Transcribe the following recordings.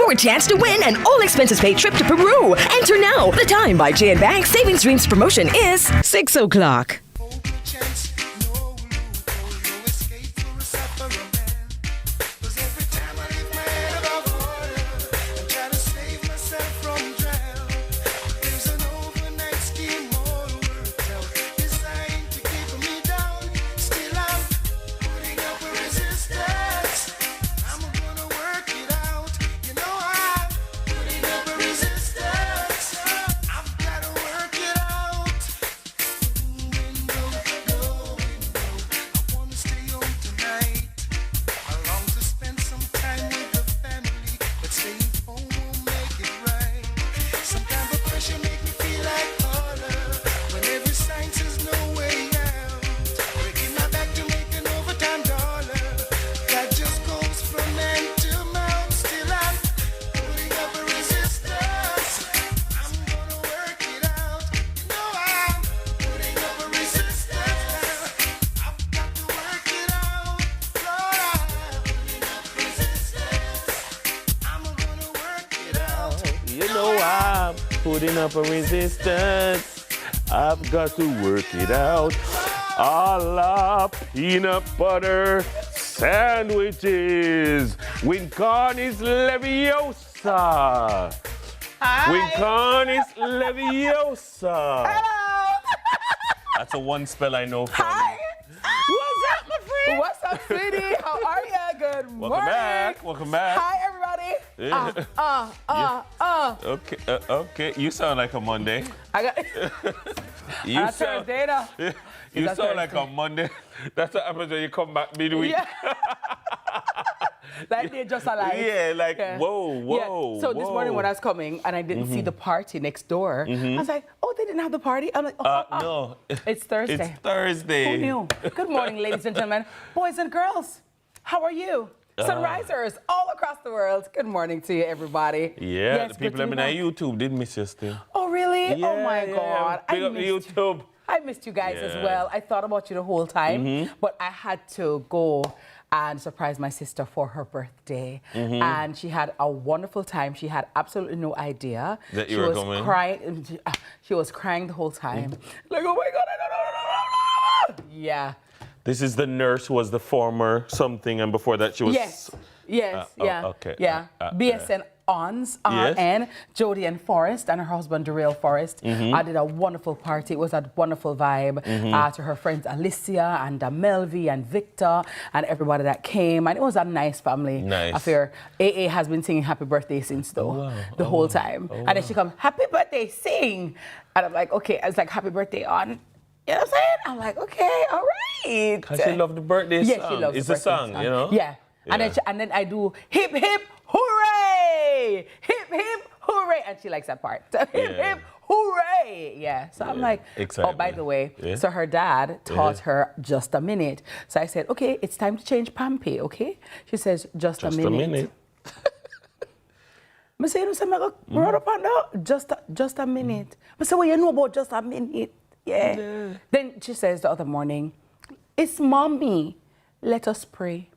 your chance to win an all-expenses-paid trip to Peru. Enter now. The time by J&B Bank Savings Dreams promotion is 6 o'clock. Putting up a resistance, I've got to work it out. A la peanut butter sandwiches with carnes leviosa. With carnes leviosa. Hello. That's a one spell I know from. Hi. What's up, my friend? What's up, sweetie? How are you? Good morning. Welcome back. Welcome back. Hi, everybody. Okay. You sound like a Monday. I got. You sound data. You sound like a Monday. That's what happens when you come back midweek. Yeah. Like they're just alive. Yeah, like whoa. Yeah. So this morning when I was coming and I didn't see the party next door, I was like, oh, they didn't have the party? I'm like, no. It's Thursday. It's Thursday. Who knew? Good morning, ladies and gentlemen, boys and girls. How are you? Sunrisers all across the world. Good morning to you, everybody. Yeah, yes, the people that been on YouTube did miss you still. Oh, really? Yeah, oh, my God. Big up YouTube. I missed you guys as well. I thought about you the whole time, but I had to go and surprise my sister for her birthday. And she had a wonderful time. She had absolutely no idea. That you were coming? She was crying the whole time. Like, oh my God, I don't know. Yeah. This is the nurse who was the former something, and before that she was... Yes. Okay. BSN Ons, RN, Jody and Forrest, and her husband, Darrell Forrest. I did a wonderful party. It was a wonderful vibe to her friends Alicia and Melvi and Victor and everybody that came. And it was a nice family affair. AA has been singing happy birthday since the whole time. And then she comes, happy birthday, sing. And I'm like, okay. I was like, happy birthday on. You know what I'm saying? I'm like, okay, all right. Because she loved the birthday song. Yeah, she loves it's the a song, you know? Yeah. And then I do hip, hip, hooray! Hip, hip, hooray! And she likes that part. So hip, hip, hooray! Yeah. So I'm like, exactly. Oh, by the way, so her dad taught her just a minute. So I said, okay, it's time to change Pampy, okay? She says, just a minute. I say, just a minute. I say, well, you know about just a minute. Yeah. Then she says the other morning, it's mommy, let us pray.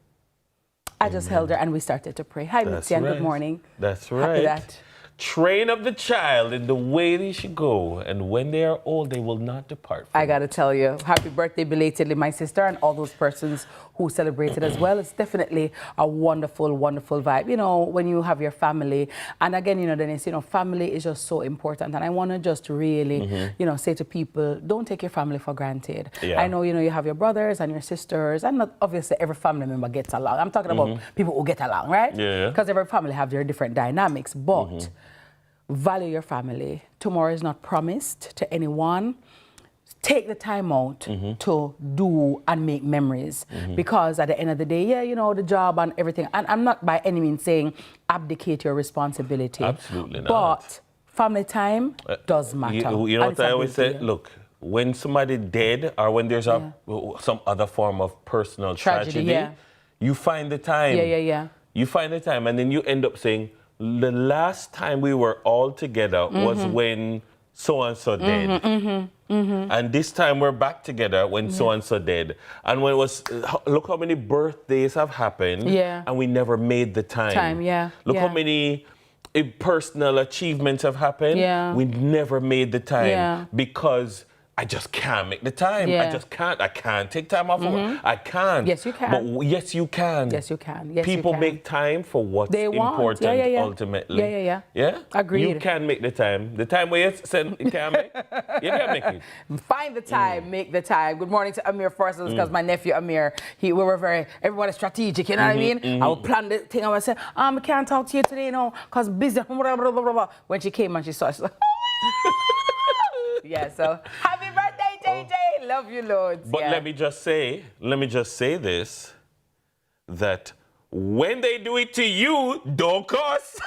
I just held her and we started to pray. Hi, Mitzi, and good morning. That's right. Happy that. Train up the child in the way they should go, and when they are old, they will not depart from I got to tell you, happy birthday belatedly, my sister, and all those persons who celebrated as well. It's definitely a wonderful, wonderful vibe. You know, when you have your family, and again, you know, Dennis, you know, family is just so important, and I want to just really, you know, say to people, don't take your family for granted. I know, you know, you have your brothers and your sisters, and not obviously every family member gets along. I'm talking about people who get along, right? Yeah. Because every family have their different dynamics, but value your family. Tomorrow is not promised to anyone. Take the time out to do and make memories, because at the end of the day, yeah, you know, the job and everything, and I'm not by any means saying abdicate your responsibility. Absolutely not. But family time does matter. You know what I always say? Look, when somebody dead or when there's some other form of personal tragedy, you find the time. You find the time, and then you end up saying, the last time we were all together was when so-and-so dead. And this time we're back together when so-and-so dead. And when it was, look how many birthdays have happened and we never made the time. Look how many personal achievements have happened, we never made the time because I just can't make the time. I just can't. I can't take time off work. I can't. Yes, you can. But yes, you can. Yes, you can. Yes, People you can. make time for what's important ultimately. Yeah? Agreed. You can make the time. The time where you can't make, you can make it. Find the time, make the time. Good morning to Amir first, because my nephew Amir, we were everyone is strategic, you know what I mean? I would plan the thing, I would say, I can't talk to you today, you know, because busy, blah, blah, blah, blah. When she came and she saw, she's like, yeah, so happy birthday, JJ. Love you loads. But let me just say this, that when they do it to you, don't cuss.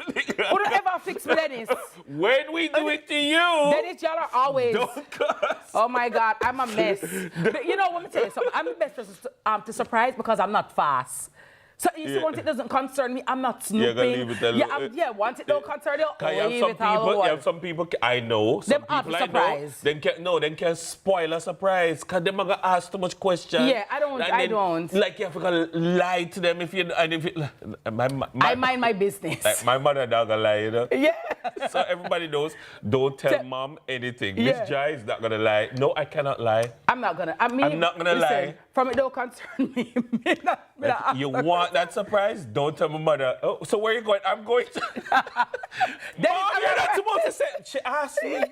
Wouldn't ever fix me, Dennis. When we do it to you, Dennis, y'all are always. Don't cuss. Oh my God, I'm a mess. But you know, let me tell you something. I'm the best person to surprise because I'm not fast. So you see, once it doesn't concern me, I'm not snooping. Leave it alone. Once it don't concern you, you have some people, I know, some them people I know, they can spoil a surprise because they're going to ask too much questions. Yeah, I don't. Like you have to lie to them if you, I mind my business. Like my mother not gonna lie, you know? Yeah. So everybody knows, don't tell mom anything. Miss Jai is not gonna lie. No, I cannot lie. I'm not gonna lie. From it don't concern me. You want that surprise? Don't tell my mother. Oh, so where you going? I'm going to. Mom, you're not supposed to say. She asked me.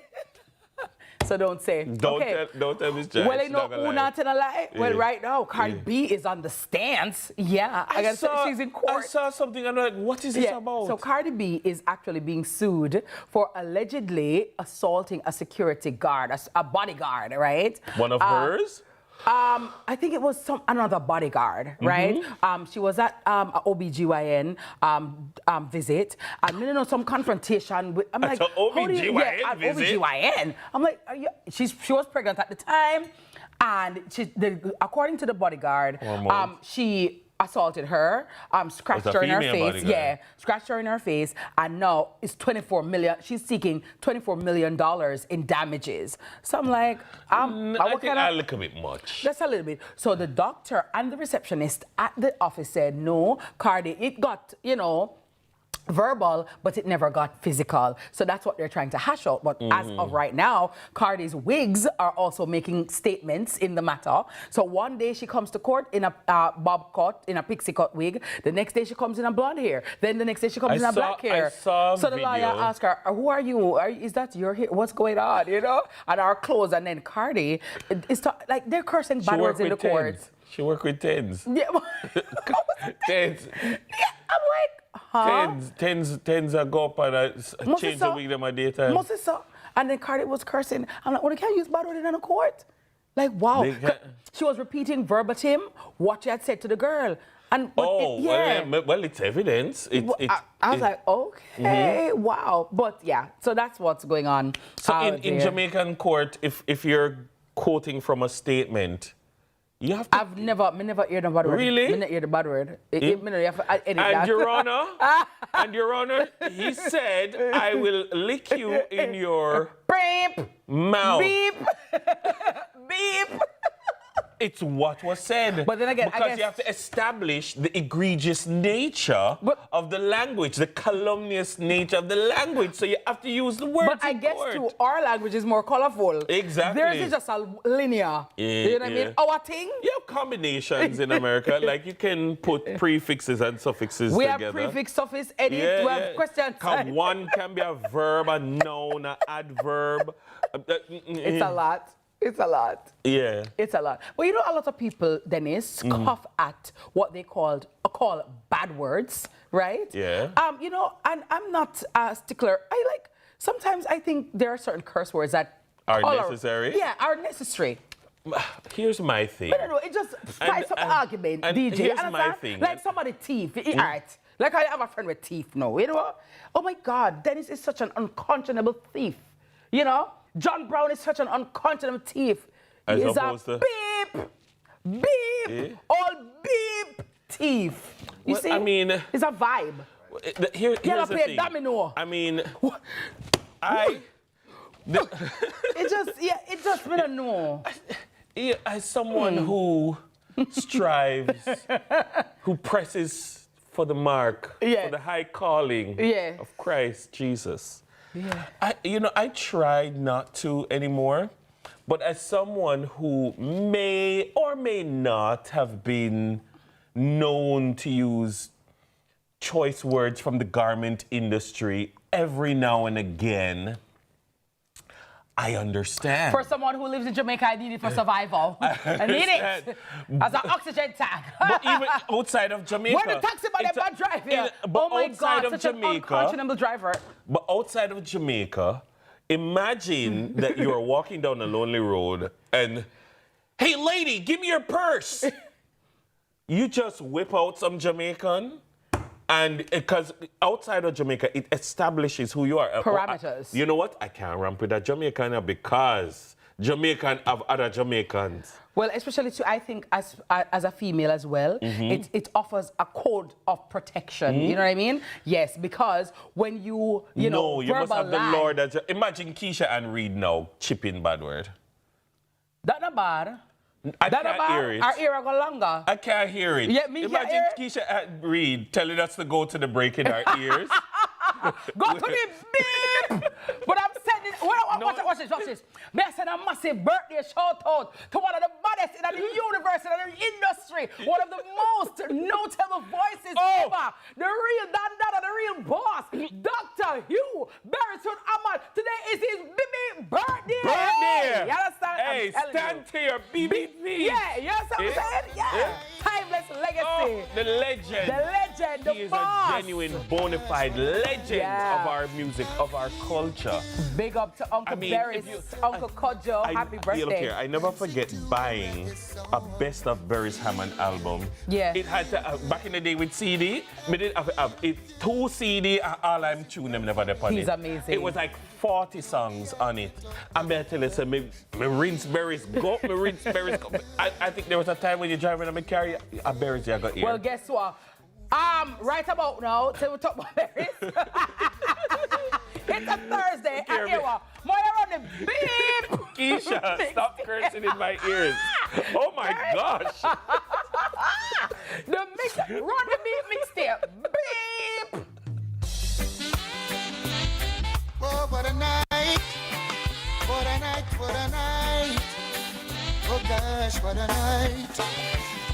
So don't say. Don't tell Miss Jai. Well, you know who not to lie? Well, right now, Cardi B is on the stance. Yeah, I gotta say she's in court. I saw something and I'm like, what is this about? So Cardi B is actually being sued for allegedly assaulting a security guard, a bodyguard, right? One of hers? I think it was another bodyguard, right? She was at a OBGYN visit, and you know, some confrontation with. I'm like, OBGYN. I'm like, she was pregnant at the time, and according to the bodyguard, she assaulted her, scratched her in her face. Yeah, scratched her in her face, and now it's $24 million. She's seeking $24 million in damages. So I'm like, I think a little bit much. That's a little bit. So the doctor and the receptionist at the office said, no, Cardi, it got, you know, verbal, but it never got physical. So that's what they're trying to hash out. But as of right now, Cardi's wigs are also making statements in the matter. So one day she comes to court in a bob cut, in a pixie cut wig. The next day she comes in a blonde hair. Then the next day she comes in a black hair. So the lawyer asked her, who are you? Is that your hair? What's going on? You know? And our clothes. And then Cardi, like they're cursing bad words in the court. She worked with tens. Yeah. Tens. Yeah, I'm like, huh? Tens are go up and change the wig them a daytime. And then Cardi was cursing. I'm like, well, they can't use bad words in the court. Like, wow. She was repeating verbatim what she had said to the girl. And well, it's evidence. I was like, okay, wow. But yeah, so that's what's going on. So in Jamaican court, if you're quoting from a statement, you have to. I've never heard the bad word. Really? I never heard the bad word. And Your Honor, he said, I will lick you in your beep, mouth. Beep. Beep. It's what was said. But then again, because you have to establish the egregious nature of the language, the calumnious nature of the language. So you have to use the words. But I guess too, our language is more colorful. Exactly. Theirs is just a linear. You know what I mean? Our thing. You have combinations in America. Like you can put prefixes and suffixes we together. We have prefix, suffix, edit. We have questions. One can be a verb, a noun, an adverb. It's a lot. It's a lot. Yeah. It's a lot. But you know, a lot of people, Dennis, scoff at what they call bad words, right? Yeah. You know, and I'm not a stickler. Sometimes I think there are certain curse words that are necessary. Are necessary. Here's my thing. No, it just spice up the argument, DJ. Here's my thing. Like somebody teeth, all right. Like I have a friend with teeth now, you know? Oh my God, Dennis is such an unconscionable thief, you know? John Brown is such an unconscionable thief. As He's opposed a to beep, all beep thief. You see? I mean, it's a vibe. Here's the thing. Domino. I mean, it just been a no. As someone who strives, who presses for the mark, for the high calling of Christ Jesus. Yeah. I try not to anymore, but as someone who may or may not have been known to use choice words from the garment industry every now and again, I understand. For someone who lives in Jamaica, I need it for survival. I need it as an oxygen tank. But even outside of Jamaica. When the taxi man ever drive here. Oh my God, such an unconscionable driver. But outside of Jamaica, imagine that you are walking down a lonely road and, hey lady, give me your purse. You just whip out some Jamaican. And because outside of Jamaica, it establishes who you are. Parameters. You know what? I can't ramp with a Jamaican now because Jamaican have other Jamaicans. Well, especially I think as a female as well, it offers a code of protection. You know what I mean? Yes, because when you know, you must have the Lord. Imagine Keisha and Reed now chipping bad word. That not bad. I can't hear it. Our ear go longer. I can't hear it. Yeah, me Imagine hear it. Keisha and Reed telling us to go to the break in our ears. Go to the beep! But I'm sending. Watch this. Me I send a massive birthday shout out to one of the baddest in the universe, in the industry. One of the most notable voices ever. The real Dan Dada, the real boss. Dr. Hugh Barrison Ahmad. Today is his birthday. You understand? Hey, stand to your BBB. Yeah, you understand what I'm saying? Yeah. Timeless legacy. Oh, the legend. The He is boss. a genuine, bona fide legend of our music, of our culture. Big up to Uncle Berry's, Uncle Kojo. Happy birthday. Look here, I never forget buying a Best of Berry's Hammond album. Yeah. It had to, back in the day with CD, me did have it 2 CD and all I'm tune them never upon it. He's amazing. It was like 40 songs on it. And I tell you, so me rinse berries go, me rinse berries go. I think there was a time when you're driving and me carry a berries you got here. Well, guess what? Right about now, till we talk about berries. It's a Thursday, and here we are. More on the beep. Keisha, stop cursing in my ears. Oh my gosh. The mix, run the beep mixtape. Beep. Oh, what a night. What a night, what a night. Oh gosh, what a night.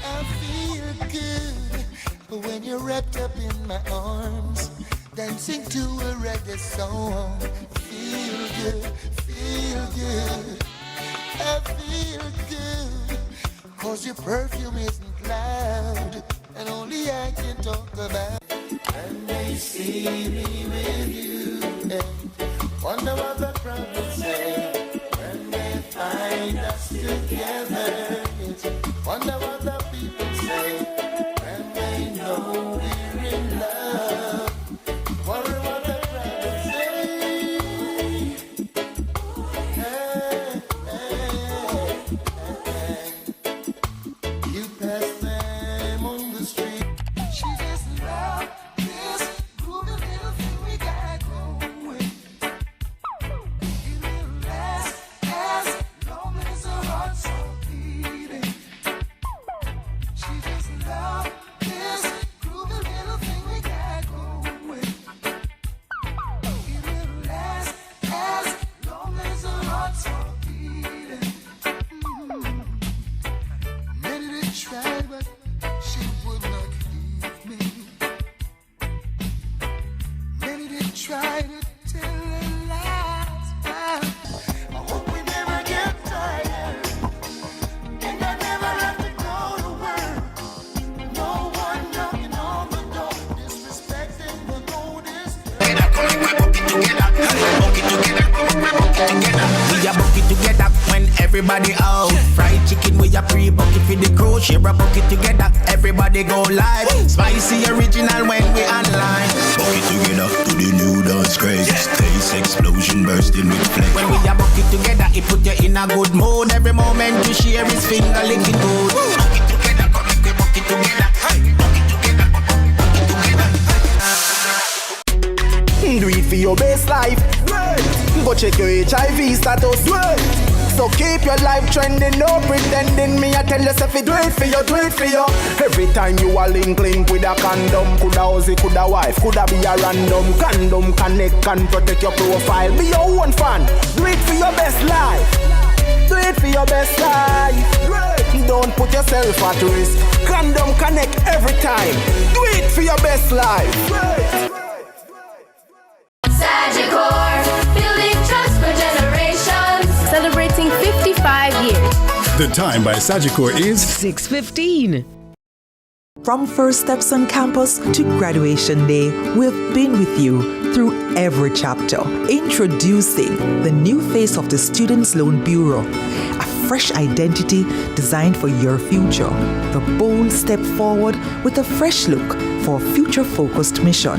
I feel good when you're wrapped up in my arms, dancing to a reggae song. Feel good, feel good. I feel good, cause your perfume isn't loud, and only I can talk about. When they see me with you, wonder what the crowd will say. When they find us together, wonder what the people say. When they know we're in love, wonder what the crowd will say. Hey, you pass them on the street. She just love this groovy little thing we got going. It will last as long as her heart's beating. She just love this groovy little thing we got going. It will last as long as her heart's beating. Many did try, but she would not leave me. Many did try to tell her lies, but I hope we never get tired, and I never have to go to work. No one knocking on the door, disrespecting the notice. We a bucket together when everybody out. Fried chicken we a pre-bucket for the crew. Share a bucket together, everybody go live. Spicy original when we online. Bucket together to the new dance craze. Taste explosion bursting with flame. When we a bucket together, it put you in a good mood. Every moment you share is finger licking good. Bucket together, come make we bucket together. Bucket together, bucket together. Do it for your best life. Go check your HIV status. So keep your life trending, no pretending. Me I tell you, if you do it for you, do it for you. Every time you are link with a condom, coulda husband, coulda wife, coulda be a random. Condom connect and protect your profile. Be your own fan. Do it for your best life. Do it for your best life. Don't put yourself at risk. Condom connect every time. Do it for your best life. Sagicor, building trust for generations. Celebrating 55 years. The time by Sagicor is 6:15. From first steps on campus to graduation day, we've been with you through every chapter. Introducing the new face of the Students Loan Bureau, a fresh identity designed for your future. The bold step forward with a fresh look for a future-focused mission,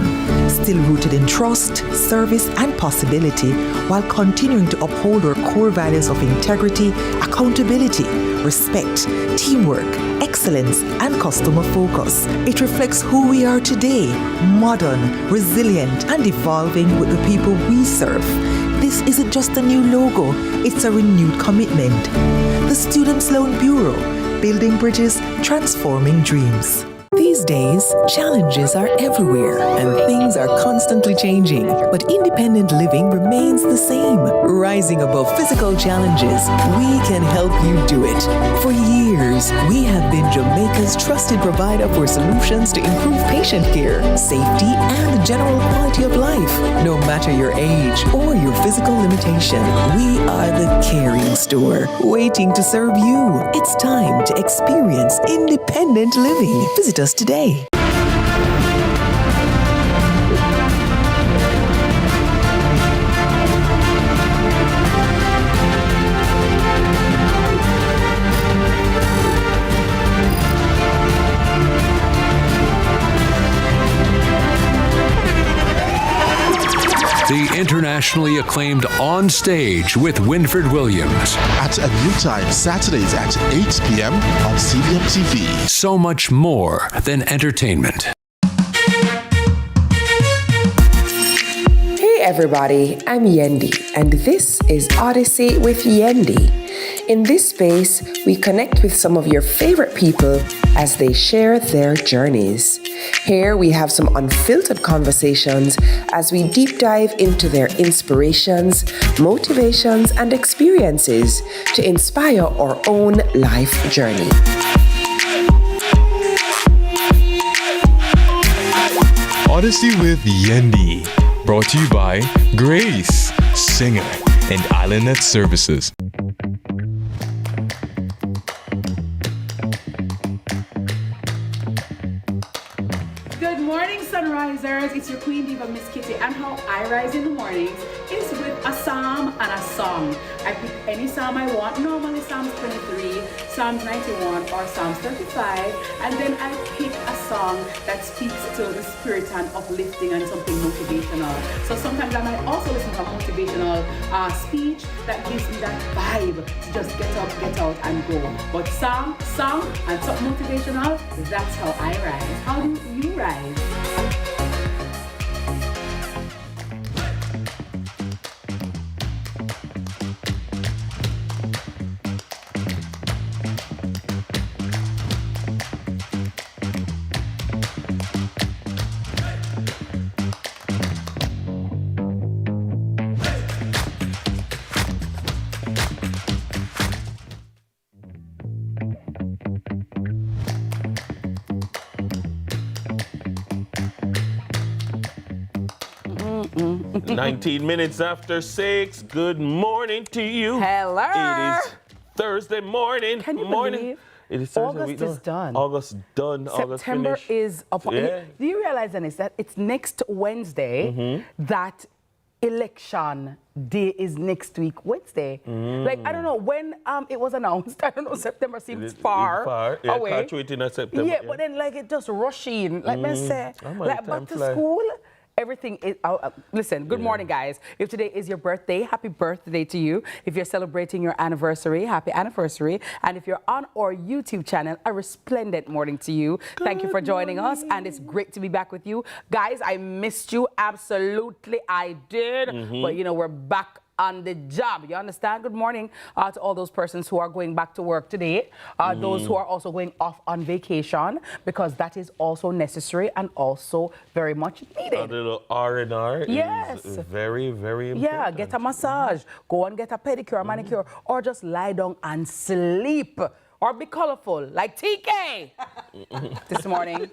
still rooted in trust, service, and possibility, while continuing to uphold our core values of integrity, accountability, respect, teamwork, excellence, and customer focus. It reflects who we are today, modern, resilient, and evolving with the people we serve. This isn't just a new logo, it's a renewed commitment. The Students Loan Bureau, building bridges, transforming dreams. These days, challenges are everywhere and things are constantly changing, but independent living remains the same. Rising above physical challenges, we can help you do it. For years, we have been Jamaica's trusted provider for solutions to improve patient care, safety, and general quality of life. No matter your age or your physical limitation, we are the caring store, waiting to serve you. It's time to experience independent living. Visit us today. The internationally acclaimed On Stage with Winford Williams. At a new time, Saturdays at 8 p.m. on CVM TV. So much more than entertainment. Hey everybody, I'm Yendi, and this is Odyssey with Yendi. In this space, we connect with some of your favorite people as they share their journeys. Here we have some unfiltered conversations as we deep dive into their inspirations, motivations, and experiences to inspire our own life journey. Odyssey with Yendi, brought to you by Grace, Singer, and IslandNet Services. Good morning, Sunrisers. It's your Queen Diva, Miss Kitty, and how I rise in the mornings is with a psalm and a song. I pick any psalm I want, normally Psalms 23, Psalms 91, or Psalms 35, and then I pick a song that speaks to the spirit and uplifting and something motivational. So sometimes I might also listen to a motivational speech that gives me that vibe to just get up, get out, and go. But song, and something motivational, that's how I rise. How do you rise? Mm-mm. 19 minutes after 6. Good morning to you. Hello. It is Thursday morning. Can you morning. believe? It is Thursday. August is done. August done. August September finished. is upon. Yeah. Do you realize, Dennis, that it's next Wednesday that election day is next week Wednesday? Like, I don't know when it was announced. I don't know. September seems far Yeah, away. can't wait in September. Yeah, but then like it just rush in. Like I say, like back to fly. school. Everything is, listen, good morning, guys. If today is your birthday, happy birthday to you. If you're celebrating your anniversary, happy anniversary. And if you're on our YouTube channel, a resplendent morning to you. Thank you for joining us, and it's great to be back with you. Guys, I missed you. Absolutely, I did. But, you know, we're back on the job. You understand? Good morning to all those persons who are going back to work today, those who are also going off on vacation, because that is also necessary and also very much needed. A little R&R yes. is very, very important. Yeah, get a massage, go and get a pedicure, manicure, or just lie down and sleep. Or be colorful, like TK this morning.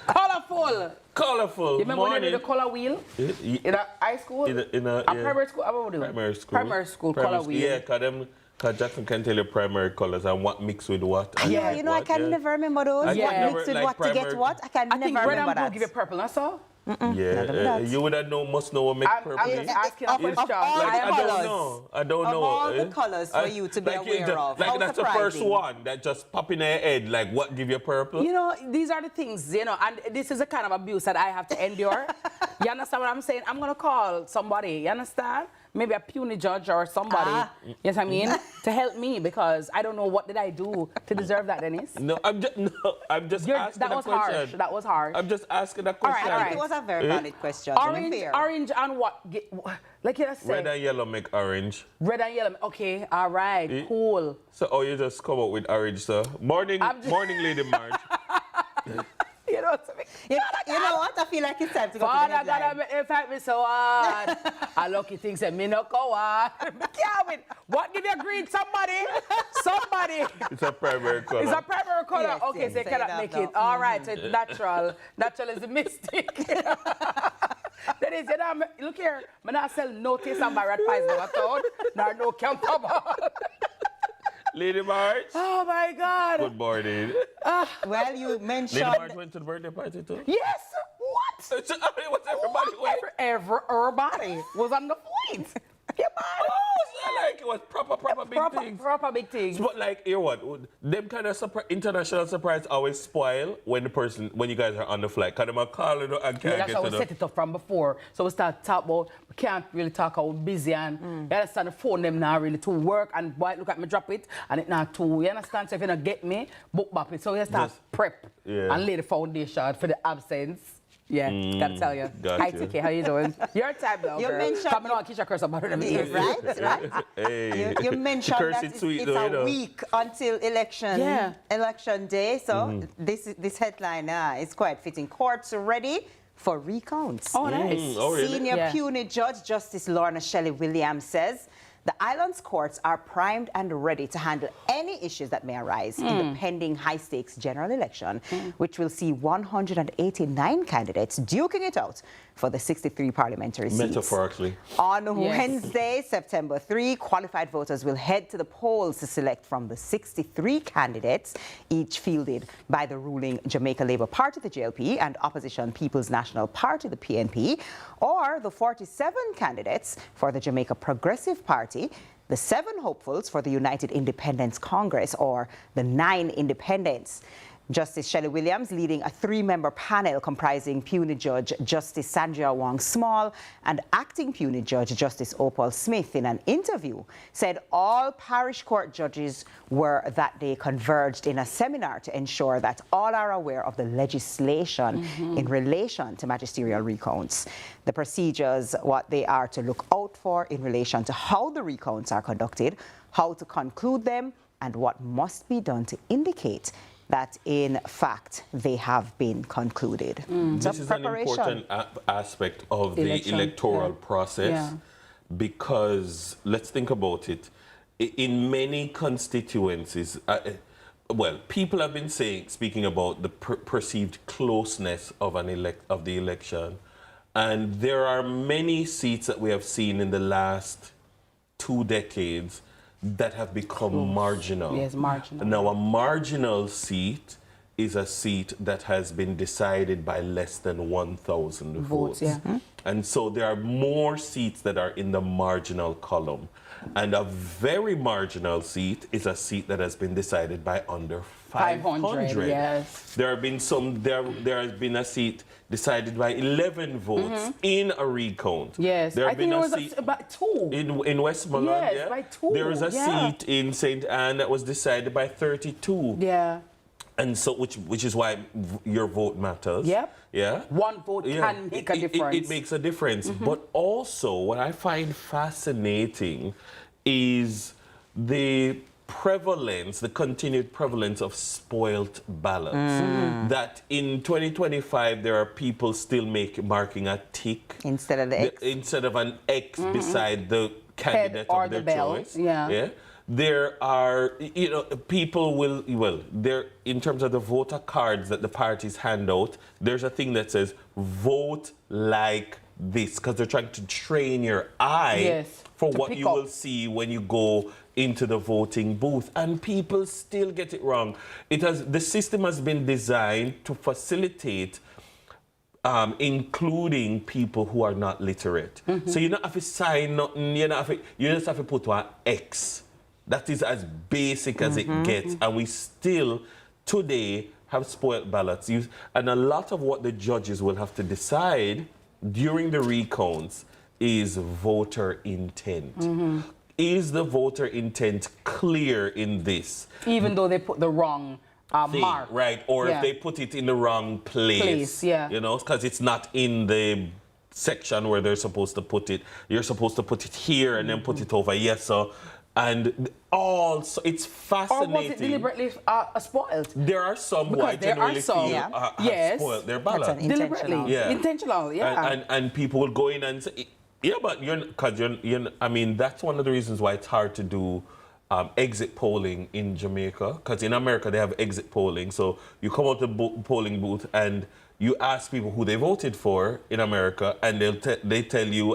Colorful. Colorful. You remember when they did the color wheel in high school? In a primary school? Primary school. Primary school color wheel. Yeah, because Jackson can tell you primary colors and what mix with what. Yeah, you know, I can never remember those. What mix with what to get what? I can never remember that. I think red and blue give you purple, that's all. Yeah, you would have must know what makes purple. I'm just asking a question. I don't know. Of all the colors for you to be aware of. Like that's the first one that just pop in your head. Like what give you purple? You know, these are the things, you know, and this is the kind of abuse that I have to endure. You understand what I'm saying? I'm going to call somebody, you understand? Maybe a puny judge or somebody, yes, I mean, to help me, because I don't know what did I do to deserve that, Dennis. No, I'm just asking a question. That was harsh. I'm just asking a question. All right. It was a very valid question. Orange and what? Like you say. Red and yellow make orange. Red and yellow. Okay, all right, cool. So, you just come up with orange, sir. Morning, Lady Marge. You know what? I feel like it's time to go Father, to the headline. God, in fact, me so hard. I lucky things that me not go hard. What give you greed? Somebody. It's a primary color. It's a primary color. Yes, okay, yes, so you cannot make it. All right, so it's natural. Natural is a mistake. That is, you know, look here. I'm not sell no taste and rat pies never thought. No camper ball. Lady March. Oh my God. Good morning. Well, you mentioned. Lady March went to the birthday party too? Yes. What? Was everybody went? Everybody was on the flight. Come on. Like it was proper big things. But like, hear what? Them kind of international surprise always spoil when you guys are on the flight. Because them call and can't get to that's how we set it up from before. So we start talk about, we can't really talk how busy and you understand the phone them now really to work and boy, look at me drop it and it not too. You understand? So if you don't get me, book back it. So we start prep and lay the foundation for the absence. Yeah, gotta tell you. Hi, TK, how you doing? Your time though, you mentioned coming on, Keisha curse about it. Right. Hey. You mentioned that it's a week until election day. So this headline is quite fitting. Courts ready for recounts. Oh, nice. Really? Senior puny judge Justice Lorna Shelley Williams says the island's courts are primed and ready to handle any issues that may arise in the pending high-stakes general election, which will see 189 candidates duking it out for the 63 parliamentary seats. Metaphorically. On Wednesday, September 3, qualified voters will head to the polls to select from the 63 candidates, each fielded by the ruling Jamaica Labour Party, the JLP, and opposition People's National Party, the PNP, or the 47 candidates for the Jamaica Progressive Party, the 7 hopefuls for the United Independence Congress, or the 9 independents. Justice Shelley Williams leading a 3-member panel comprising puny judge Justice Sandra Wong Small and acting puny judge Justice Opal Smith in an interview said all parish court judges were that day converged in a seminar to ensure that all are aware of the legislation in relation to magisterial recounts. The procedures, what they are to look out for in relation to how the recounts are conducted, how to conclude them, and what must be done to indicate that, in fact, they have been concluded. This is an important aspect of the electoral process because, let's think about it, in many constituencies, well, people have been speaking about the perceived closeness of the election, and there are many seats that we have seen in the last 2 decades that have become marginal. Yes, marginal. Now, a marginal seat is a seat that has been decided by less than 1,000 votes. And so there are more seats that are in the marginal column. And a very marginal seat is a seat that has been decided by under 500. Yes. There has been a seat decided by 11 votes in a recount. Yes. There I think there was about 2. In Westmoreland, by 2. There was a seat in St. Anne that was decided by 32. Yeah. And so, which is why your vote matters. Yep. Yeah. One vote can make a difference. It makes a difference. But also, what I find fascinating is the prevalence, the continued prevalence of spoilt ballots. That in 2025, there are people still marking a tick instead of the X. Instead of an X beside the candidate or of their the bell. choice. Yeah. There are, people will, there, in terms of the voter cards that the parties hand out, there's a thing that says, vote like this, because they're trying to train your eye for what you will see when you go into the voting booth. And people still get it wrong. The system has been designed to facilitate including people who are not literate. So you don't have to sign nothing, you just have to put one X. That is as basic as it gets. And we still, today, have spoiled ballots. And a lot of what the judges will have to decide during the recounts is voter intent. Is the voter intent clear in this? Even though they put the wrong mark. Right, or if they put it in the wrong place. Because it's not in the section where they're supposed to put it. You're supposed to put it here and then put it over yes, so. And also, it's fascinating. Or was it deliberately spoiled? There are some who I generally feel have spoiled their ballot. Deliberately. Intentional, And people will go in and say, but I mean, that's one of the reasons why it's hard to do exit polling in Jamaica. Because in America, they have exit polling. So you come out the polling booth and you ask people who they voted for in America, and they tell you,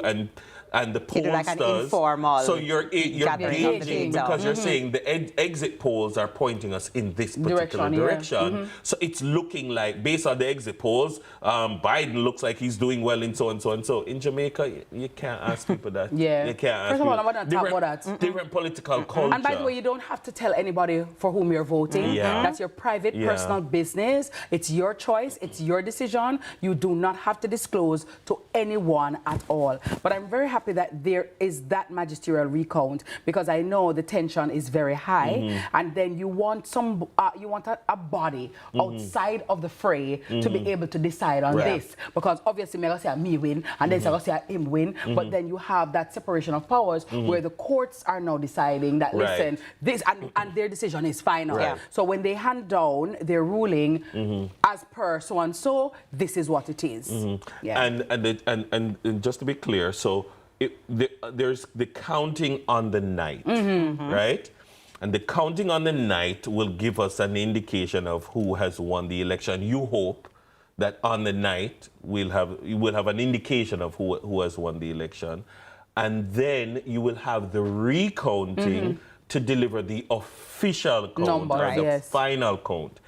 and the pollsters, like an informal so you're gauging because you're saying the exit polls are pointing us in this particular direction. So it's looking like, based on the exit polls, Biden looks like he's doing well in so and so and so. In Jamaica, you can't ask people that. You can't ask First of all, I want to talk about that. Different political culture. And by the way, you don't have to tell anybody for whom you're voting. That's your private, personal business. It's your choice. It's your decision. You do not have to disclose to anyone at all. But I'm very happy that there is that magisterial recount, because I know the tension is very high, and then you want a body outside of the fray to be able to decide on this, because obviously me say me win and then say him win, but then you have that separation of powers where the courts are now deciding that listen, this and their decision is final. So when they hand down their ruling as per so and so, this is what it is. And just to be clear, so there's the counting on the night, right? And the counting on the night will give us an indication of who has won the election. You hope that on the night you will have an indication of who has won the election, and then you will have the recounting to deliver the official count, the final count.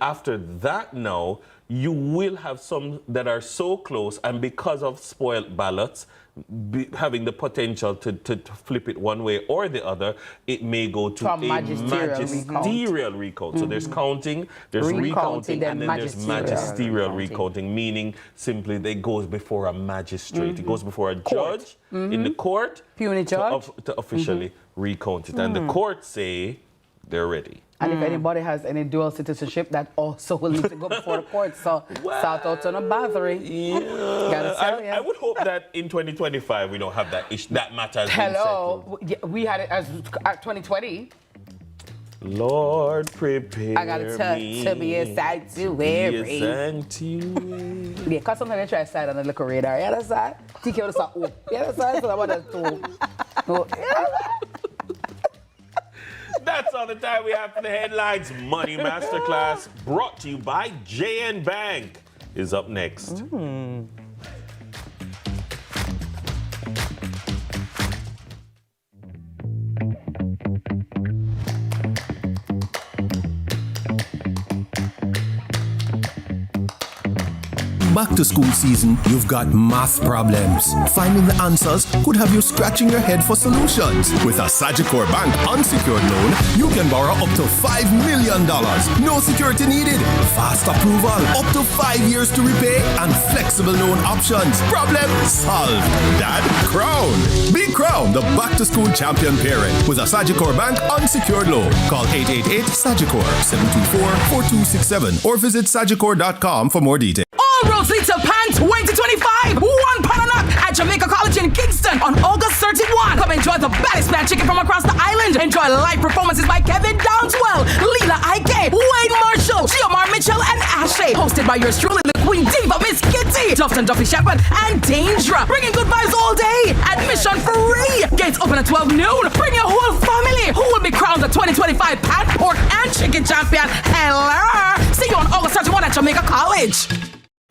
After that now, you will have some that are so close, and because of spoiled ballots, having the potential to flip it one way or the other, it may go to a magisterial recount. So there's counting, there's recounting, and then there's magisterial recounting, meaning simply it goes before a magistrate. It goes before a judge in the court to officially recount it. And the courts say they're ready. And if anybody has any dual citizenship, that also will need to go before the court. So start out on a battery. I would hope that in 2025 we don't have that issue. That matter has been settled. We had it as 2020. Lord, prepare I gotta to be a sanctuary. Yeah, because sometimes I try to slide on the little radar. You understand? Take care of the sound. You understand? So I want to That's all the time we have for the headlines. Money Masterclass, brought to you by JN Bank, is up next. back to school season, you've got math problems. Finding the answers could have you scratching your head for solutions. With a Sagicor Bank unsecured loan, you can borrow up to $5 million. No security needed. Fast approval, up to 5 years to repay, and flexible loan options. Problem solved. Dad, crown. Be crowned the back to school champion parent with a Sagicor Bank unsecured loan. Call 888-SAGICOR 724-4267 or visit sagicor.com for more details. All roads lead to PAN 2025. One pound a nut at Jamaica College in Kingston on August 31. Come enjoy the baddest man chicken from across the island. Enjoy live performances by Kevin Downswell, Leela Ike, Wayne Marshall, Giomar Mitchell, and Ashley. Hosted by yours truly, the Queen Diva, Miss Kitty, Justin Duffy Shepherd, and Danger. Bringing good vibes all day. Admission free. Gates open at 12 noon. Bring your whole family. Who will be crowned the 2025 Pan, Pork, and Chicken Champion? Hello. See you on August 31 at Jamaica College.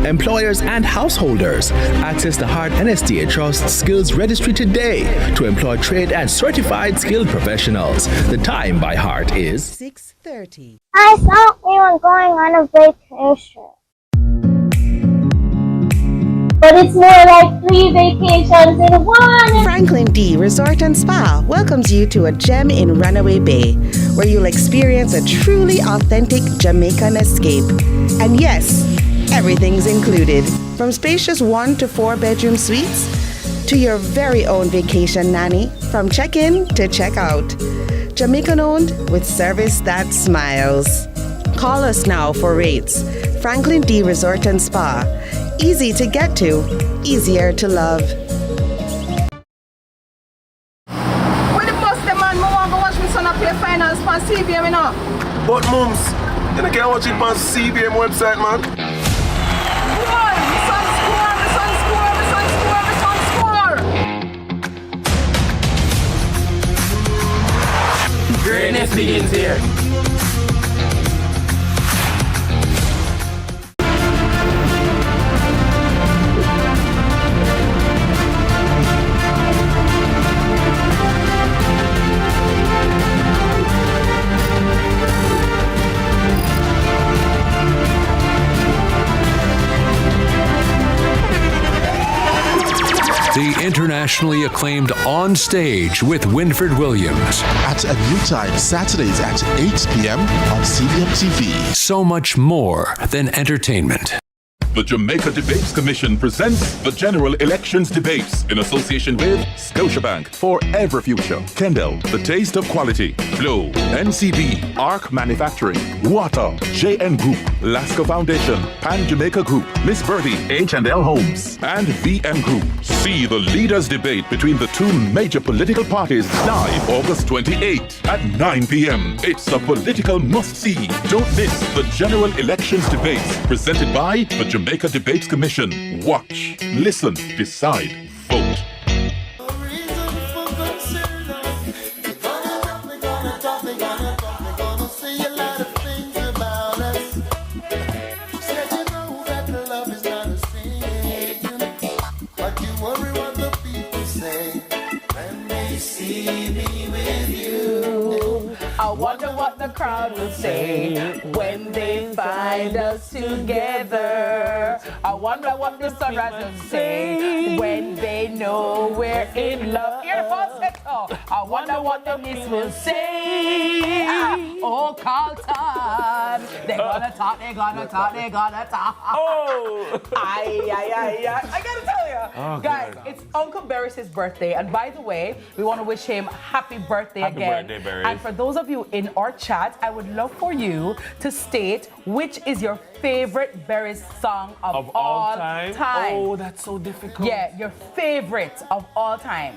Employers and householders, access the Heart NSTA Trust Skills Registry today to employ trained and certified skilled professionals. The time by Heart is 6:30. I thought we were going on a vacation. But it's more like 3 vacations in one. Franklin D Resort and Spa welcomes you to a gem in Runaway Bay, where you'll experience a truly authentic Jamaican escape. And yes, everything's included, from spacious 1 to 4 bedroom suites to your very own vacation nanny, from check-in to check-out. Jamaican owned with service that smiles. Call us now for rates. Franklin D Resort and Spa. Easy to get to, easier to love. When the bus the man, I want to watch my son up play finals for CVM, you know. But mums, you can't watch it on CVM website, man. Boy, my son score, my son score, my son score, my son score. Greatness begins here. The internationally acclaimed On Stage with Winfred Williams. At a new time, Saturdays at 8 p.m. on CVM TV. So much more than entertainment. The Jamaica Debates Commission presents the General Elections Debates in association with Scotiabank, Forever Future, Kendall, The Taste of Quality, Flow, NCB, ARC Manufacturing, Water, JN Group, Lasco Foundation, Pan Jamaica Group, Miss Birdie, H&L Homes, and VM Group. See the leaders debate between the two major political parties live August 28th at 9 p.m. It's a political must-see. Don't miss the General Elections Debates presented by the Jamaica Debates Commission. Watch, listen, decide, vote. I wonder what the crowd will say when they find us together. I wonder what the sunrise will say when they know we're in love. Hear the falsetto. I wonder what the mist will say. Oh, Carlton. They're gonna talk, they're gonna talk, they're gonna talk. Oh! I gotta tell you. Oh, guys, it's Uncle Barris's birthday. And by the way, we want to wish him happy birthday again. Happy birthday, Barris. And for those of you in our chat, I would love for you to state which is your favorite Barris song of all time. Oh, that's so difficult. Yeah, your favorite of all time.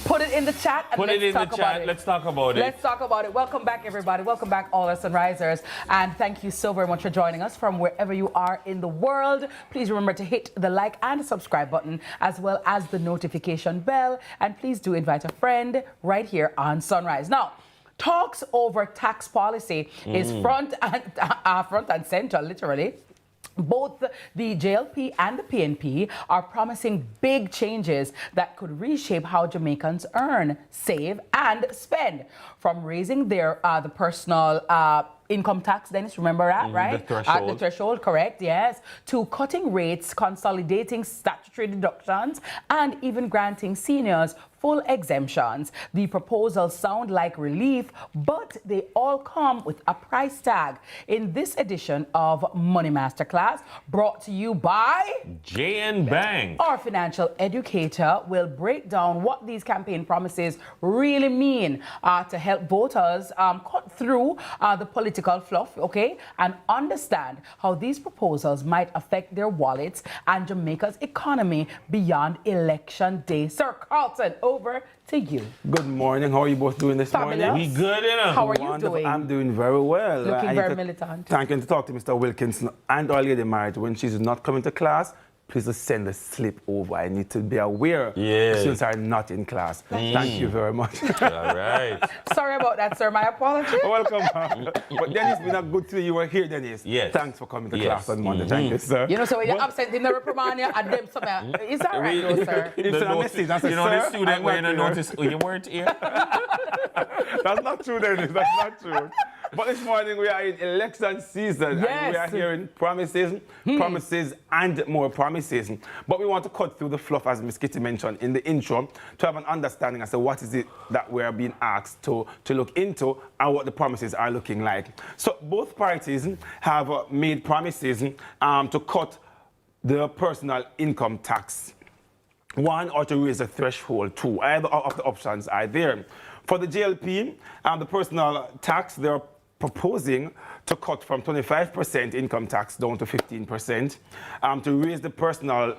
Put it in the chat and let's talk about it. Let's talk about it. Let's talk about it. Welcome back, everybody. Welcome back, all our Sunrisers. And thank you so very much for joining us from wherever you are in the world. Please remember to hit the like and subscribe button, as well as the notification bell. And please do invite a friend right here on Sunrise. Now, talks over tax policy is front and center, literally. Both the JLP and the PNP are promising big changes that could reshape how Jamaicans earn, save, and spend, from raising their the personal income tax, Dennis, remember that, right? The threshold. The threshold, correct, yes. To cutting rates, consolidating statutory deductions, and even granting seniors full exemptions. The proposals sound like relief, but they all come with a price tag. In this edition of Money Masterclass, brought to you by JN Bank, our financial educator will break down what these campaign promises really mean to help voters cut through the political fluff, okay, and understand how these proposals might affect their wallets and Jamaica's economy beyond election day. Sir Carlton, over to you. Good morning. How are you both doing this morning? We good, you know. How are you doing? I'm doing very well. Looking very militant. Thank you to talk to Mr. Wilkinson and our lady married. When she's not coming to class, please just send a slip over. I need to be aware students are not in class. Thank you very much. All right. Sorry about that, sir. My apologies. Welcome back. But Dennis, been a good to you were here, Dennis. Yes. Thanks for coming to class on Monday. Thank you, sir. You know, so when you're absent, in the reprimand you and them something. Is that right, though, sir? It's a message. That's you know, the student when you notice you weren't here. That's not true, Dennis. That's not true. But this morning we are in election season and we are hearing promises, promises and more promises. But we want to cut through the fluff, as Miss Kitty mentioned in the intro, to have an understanding as to what is it that we are being asked to look into and what the promises are looking like. So both parties have made promises to cut the personal income tax. One, or to raise the threshold. Two, either of the options are there. For the JLP, the personal tax, they're proposing to cut from 25% income tax down to 15%, to raise the personal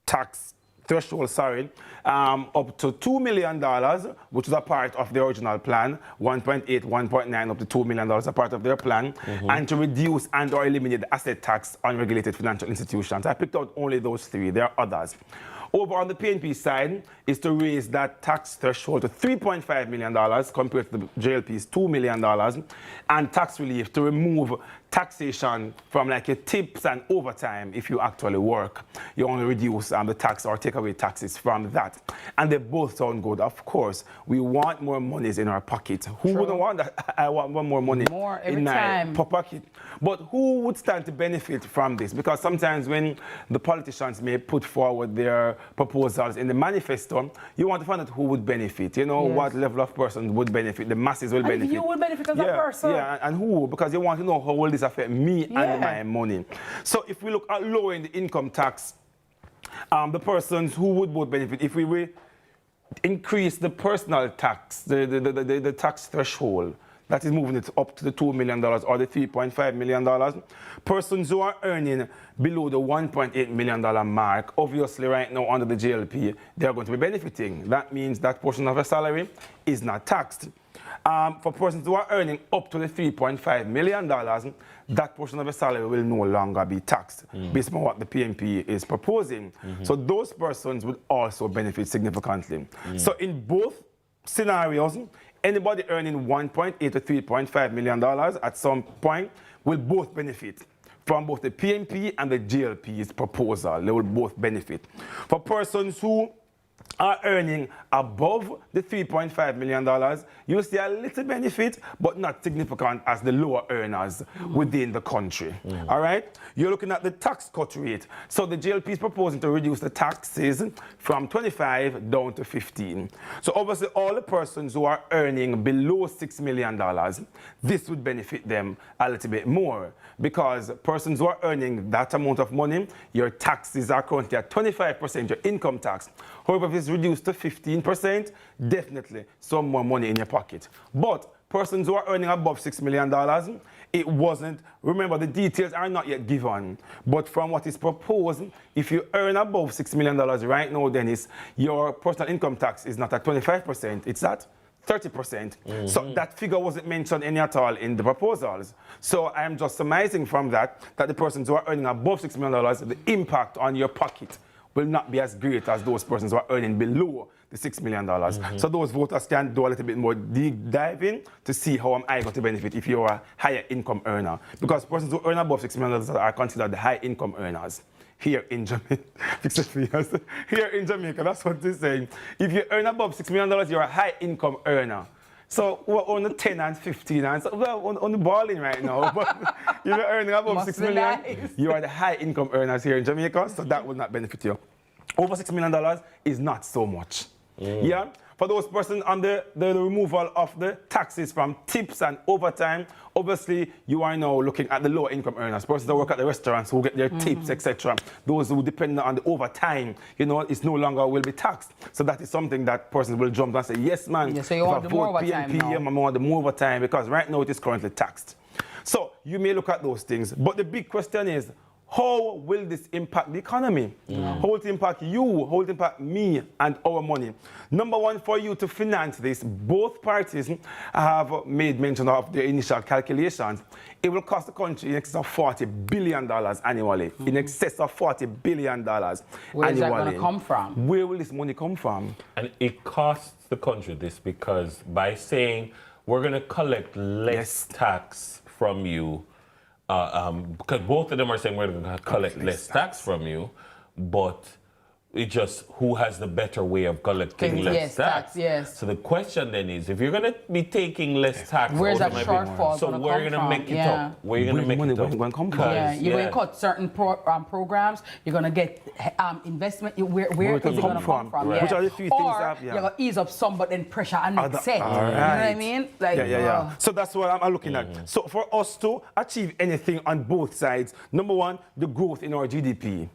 tax threshold, up to $2 million, which is a part of the original plan, 1.8, 1.9 up to $2 million, a part of their plan, and to reduce and or eliminate the asset tax on regulated financial institutions. I picked out only those three. There are others. Over on the PNP side is to raise that tax threshold to $3.5 million compared to the JLP's $2 million, and tax relief to remove taxation from like your tips and overtime if you actually work. You only reduce the tax or take away taxes from that. And they both sound good. Of course, we want more monies in our pocket. Who wouldn't want that? I want more money in my pocket. But who would stand to benefit from this? Because sometimes when the politicians may put forward their proposals in the manifesto, you want to find out who would benefit. You know, what level of person would benefit. The masses will benefit. You will benefit as a person. Yeah, and who? Because you want to know how will this affect me and my money. So if we look at lowering the income tax, the persons who would both benefit, if we will increase the personal tax, the tax threshold, that is moving it up to the $2 million or the $3.5 million. Persons who are earning below the $1.8 million mark, obviously right now under the JLP, they are going to be benefiting. That means that portion of their salary is not taxed. For persons who are earning up to the $3.5 million, that portion of the salary will no longer be taxed based on what the PNP is proposing. So those persons would also benefit significantly. So in both scenarios, anybody earning $1.8 to $3.5 million at some point will both benefit from both the PNP and the JLP's proposal. They will both benefit. For persons who are earning above the $3.5 million, you'll see a little benefit, but not significant as the lower earners within the country. All right? You're looking at the tax cut rate. So the JLP is proposing to reduce the taxes from 25 down to 15. So obviously all the persons who are earning below $6 million, this would benefit them a little bit more, because persons who are earning that amount of money, your taxes are currently at 25%, your income tax. However, if it's reduced to 15%, definitely some more money in your pocket. But persons who are earning above $6 million, it wasn't, remember the details are not yet given, but from what is proposed, if you earn above $6 million right now, Dennis, your personal income tax is not at 25%, it's at 30%. So that figure wasn't mentioned any at all in the proposals. So I'm just surmising from that the persons who are earning above $6 million, the impact on your pocket will not be as great as those persons who are earning below the $6 million. So those voters can do a little bit more deep diving to see how am I going to benefit if you're a higher income earner. Because persons who earn above $6 million are considered the high income earners. Here in Jamaica, here in Jamaica, that's what they're saying. If you earn above $6 million, you're a high income earner. So we're on the 10 and 15, and so we're on the balling right now. But you're earning above 6 million. Nice. You are the high income earners here in Jamaica, so that will not benefit you. Over $6 million is not so much. Yeah. For those persons on the removal of the taxes from tips and overtime, obviously you are now looking at the lower income earners, persons that work at the restaurants who get their tips, etc. Those who depend on the overtime, you know, it's no longer will be taxed. So that is something that persons will jump and say, yes, man. Yeah, so you want the more overtime now. I want the more overtime because right now it is currently taxed. So you may look at those things, but the big question is, how will this impact the economy? How will it impact you? How will it impact me and our money? Number one, for you to finance this, both parties have made mention of their initial calculations. It will cost the country in excess of $40 billion annually. In excess of $40 billion annually. Where is that going to come from? Where will this money come from? And it costs the country this because by saying we're going to collect less tax from you, because both of them are saying we're going to collect less tax from you, but it's just who has the better way of collecting less tax. Yes. So the question then is, if you're going to be taking less tax, where's that shortfall? So where are you going to make it up? Where are you going to make it up? Going to come from? Yeah, you're going to cut certain programs. You're going to get investment. Where is it going to come from? Right. Which are the few things you're going to ease up some, but then pressure and make sense. Right. You know what I mean? Like, So that's what I'm looking at. So for us to achieve anything on both sides, number one, the growth in our GDP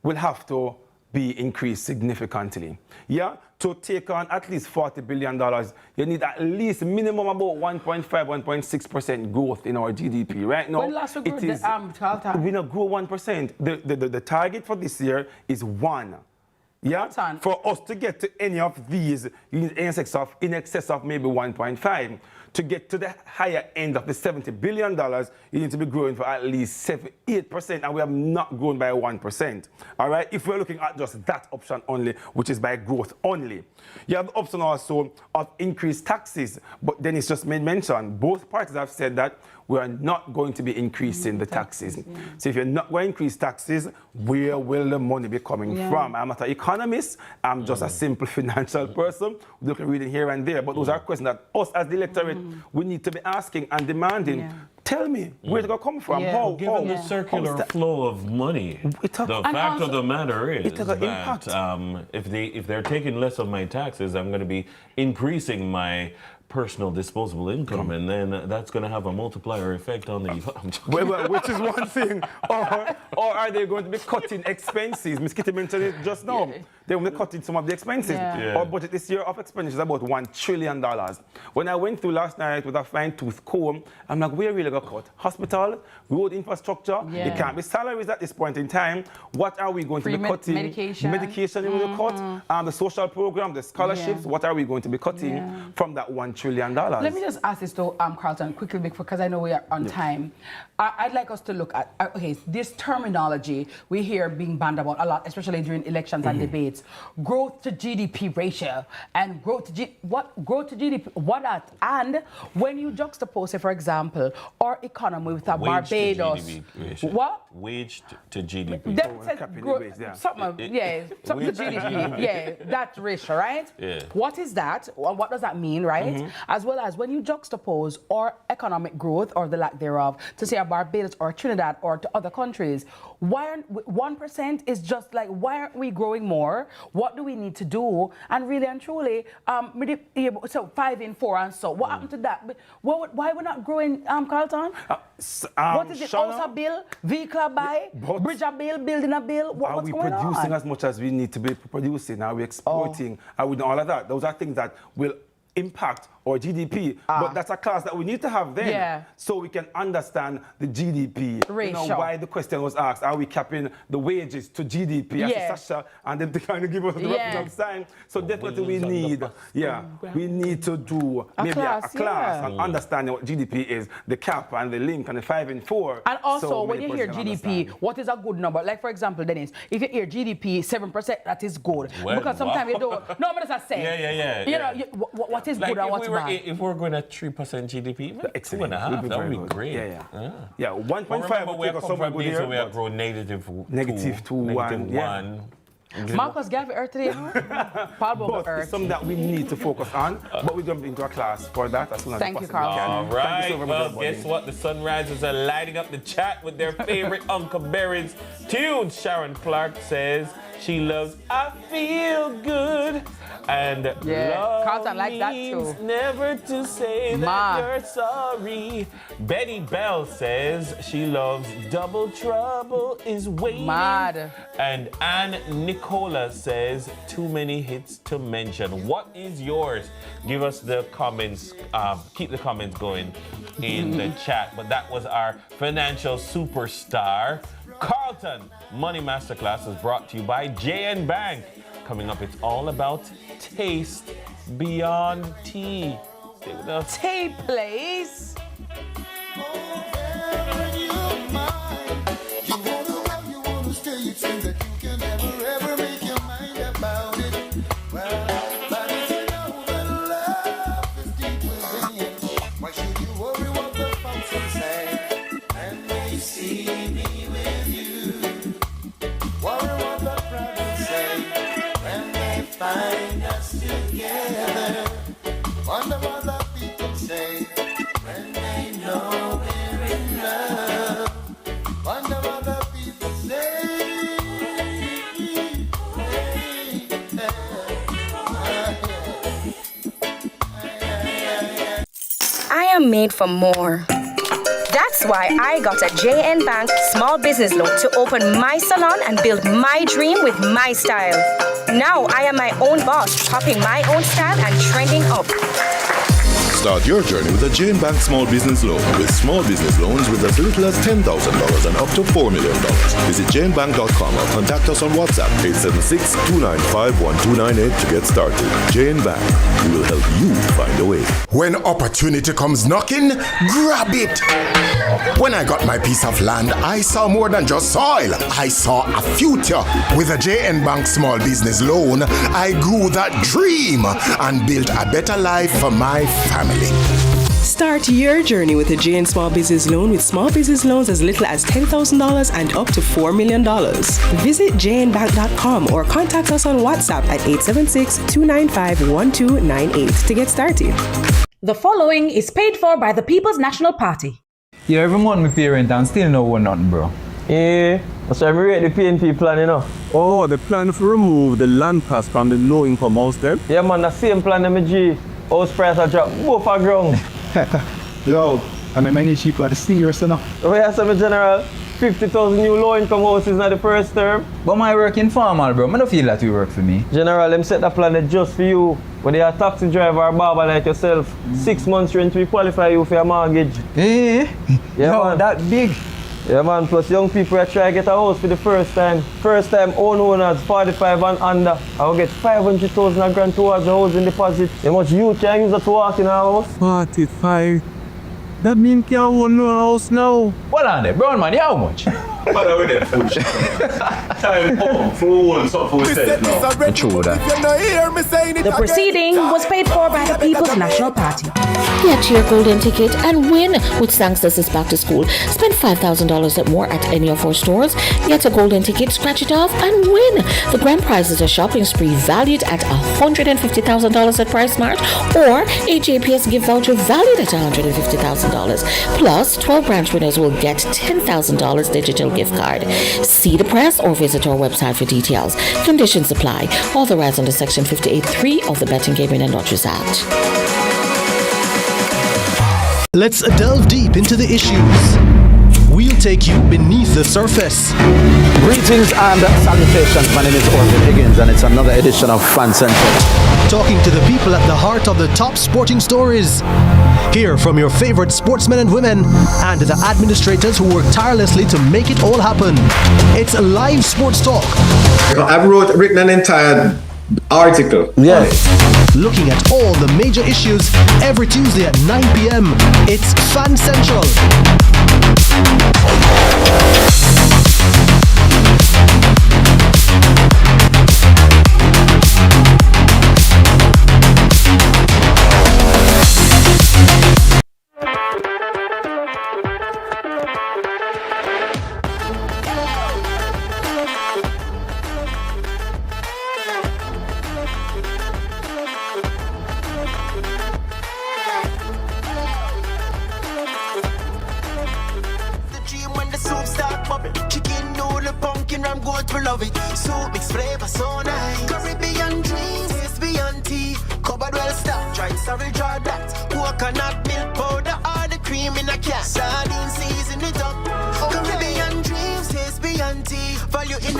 will have to be increased significantly. Yeah, to take on at least $40 billion, you need at least minimum about 1.5, 1.6% growth in our GDP. Right now, when last we grew we not grow 1%. The target for this year is 1. Yeah, for us to get to any of these, you need in excess of maybe 1.5. To get to the higher end of the $70 billion, you need to be growing for at least 8%, and we have not grown by 1%. All right, if we're looking at just that option only, which is by growth only. You have the option also of increased taxes, but then it's just made mention. Both parties have said that we are not going to be increasing the taxes. So if you're not going to increase taxes, where will the money be coming from? I'm not an economist. I'm just a simple financial person looking reading here and there. But those are questions that us as the electorate, we need to be asking and demanding. Tell me, where's it going to come from? How? Given the circular flow of money, the fact of the matter is that if they're taking less of my taxes, I'm going to be increasing my personal disposable income, and then that's going to have a multiplier effect on the... Which is one thing. Or are they going to be cutting expenses? Miss Kitty mentioned it just now. They're going to be cutting some of the expenses. Our budget this year of expenditure is about $1 trillion. When I went through last night with a fine-tooth comb, I'm like, where really going to cut? Hospital, road infrastructure, it can't be salaries at this point in time. What are we going to be cutting? Medication. Medication we're going to cut. The social program, the scholarships, what are we going to be cutting from that $1 trillion? Let me just ask this to Carlton quickly, because I know we are on time. I'd like us to look at, this terminology we hear being banned about a lot, especially during elections and debates. Growth to GDP ratio and growth to GDP, what that? And when you juxtapose, say, for example, our economy with a Barbados. What? Wage to GDP. Something to GDP. That ratio, right? What is that? What does that mean, right? As well as when you juxtapose our economic growth or the lack thereof to say a Barbados or Trinidad or to other countries, why aren't 1% is just like, why aren't we growing more? What do we need to do? And really and truly, so 5 in 4 and so what happened to that? Why we're not growing, Carlton? What is it? House bill, vehicle buy, bridge a bill, building a bill? What's going on? Are we producing as much as we need to be producing? Are we exporting? Are we doing all of that? Those are things that will impact or GDP, but that's a class that we need to have then, so we can understand the GDP. You know, why the question was asked: are we capping the wages to GDP? As Sasha, and then they kind of give us the right sign. So definitely we need, we need to do maybe a class and understanding what GDP is, the cap and the link and the 5 and 4. And also, when you hear GDP, what is a good number? Like for example, Dennis, if you hear GDP 7%, that is good, because sometimes you don't. No, but that's a say. You know, what is good and what's bad. If we're going at 3% GDP, even 2.5%, that would be great. 1.5. We have come from days where we have grown negative 2, -1. Marcus gave it earth today, you know? But it's something that we need to focus on. But we jump into a class for that as soon as Thank you, Carl. All right. Well, guess what? The Sunrisers are lighting up the chat with their favorite Uncle Berry's tunes. Sharon Clark says she loves I Feel Good. And Carlton likes that too. Never to say that you're sorry. Betty Bell says she loves Double Trouble is Waiting. And Ann Nicola says too many hits to mention. What is yours? Give us the comments. Keep the comments going in the chat. But that was our financial superstar. Carlton Money Masterclass is brought to you by JN Bank. Coming up, it's all about taste beyond tea. Stay with us. Tea, please. Find us together. Wonder what the people say when they know we're in love. Wonder what the people say. I am made for more. That's why I got a JN Bank small business loan to open my salon and build my dream with my style. Now I am my own boss, popping my own style and trending up. Start your journey with a JN Bank small business loan. With small business loans with as little as $10,000 and up to $4 million. Visit jnbank.com or contact us on WhatsApp 876-295-1298 to get started. JN Bank, we will help you find a way. When opportunity comes knocking, grab it. When I got my piece of land, I saw more than just soil. I saw a future. With a JN Bank small business loan, I grew that dream and built a better life for my family. Start your journey with a JN Small Business Loan with small business loans as little as $10,000 and up to $4 million. Visit jnbank.com or contact us on WhatsApp at 876-295-1298 to get started. The following is paid for by the People's National Party. Yeah, every month my parent and still no one nothing, bro. Yeah, that's why I rate the PNP plan, you know. Oh, the plan to remove the land pass from the low-income house there? Yeah, man, the same plan that G. House price are drop both are ground. Yo, I'm many cheaper the seniors enough. Oh yeah, so my general, 50,000 new low-income houses in the first term. But my work informal, bro. I don't feel that you work for me. General, them set the plan just for you. When they are taxi driver or barber like yourself, 6 months rent we qualify you for your mortgage. Yeah, yo, man. That big. Yeah man, plus young people are trying to get a house for the first time. First time owners, 45 and under. I will get 500,000 grand towards the housing deposit. How much you can use that to walk in our house? 45. That means you can't own no house now. What on there, brown man, how much? What are we there for? Time home for one, something we said now. True that. The proceeding was paid for by the People's National Party. Get your golden ticket and win with Sangsters Back to School. Spend $5,000 or more at any of our stores. Get a golden ticket, scratch it off, and win. The grand prize is a shopping spree valued at $150,000 at Price Mart or a JPS gift voucher valued at $150,000. Plus, 12 branch winners will get $10,000 digital gift card. See the press or visit our website for details. Conditions apply. Authorized under Section 58.3 of the Betting, Gaming and Lotteries Act. Let's delve deep into the issues. We'll take you beneath the surface. Greetings and salutations. My name is Orvin Higgins and it's another edition of Fan Central. Talking to the people at the heart of the top sporting stories. Hear from your favorite sportsmen and women and the administrators who work tirelessly to make it all happen. It's live sports talk. I've written an entire article. Yeah. Looking at all the major issues every Tuesday at 9 p.m. It's Fan Central.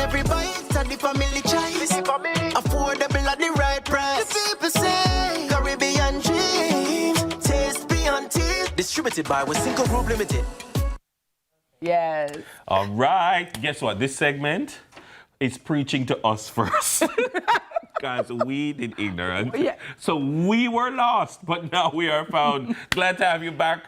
every bite of the family choice. Affordable at the right price. The people say Caribbean dreams, taste beyond teeth. Distributed by Single Group Limited. Yes. All right. Guess what? This segment is preaching to us first. Because we did ignorant. Yeah. So we were lost, but now we are found. Glad to have you back.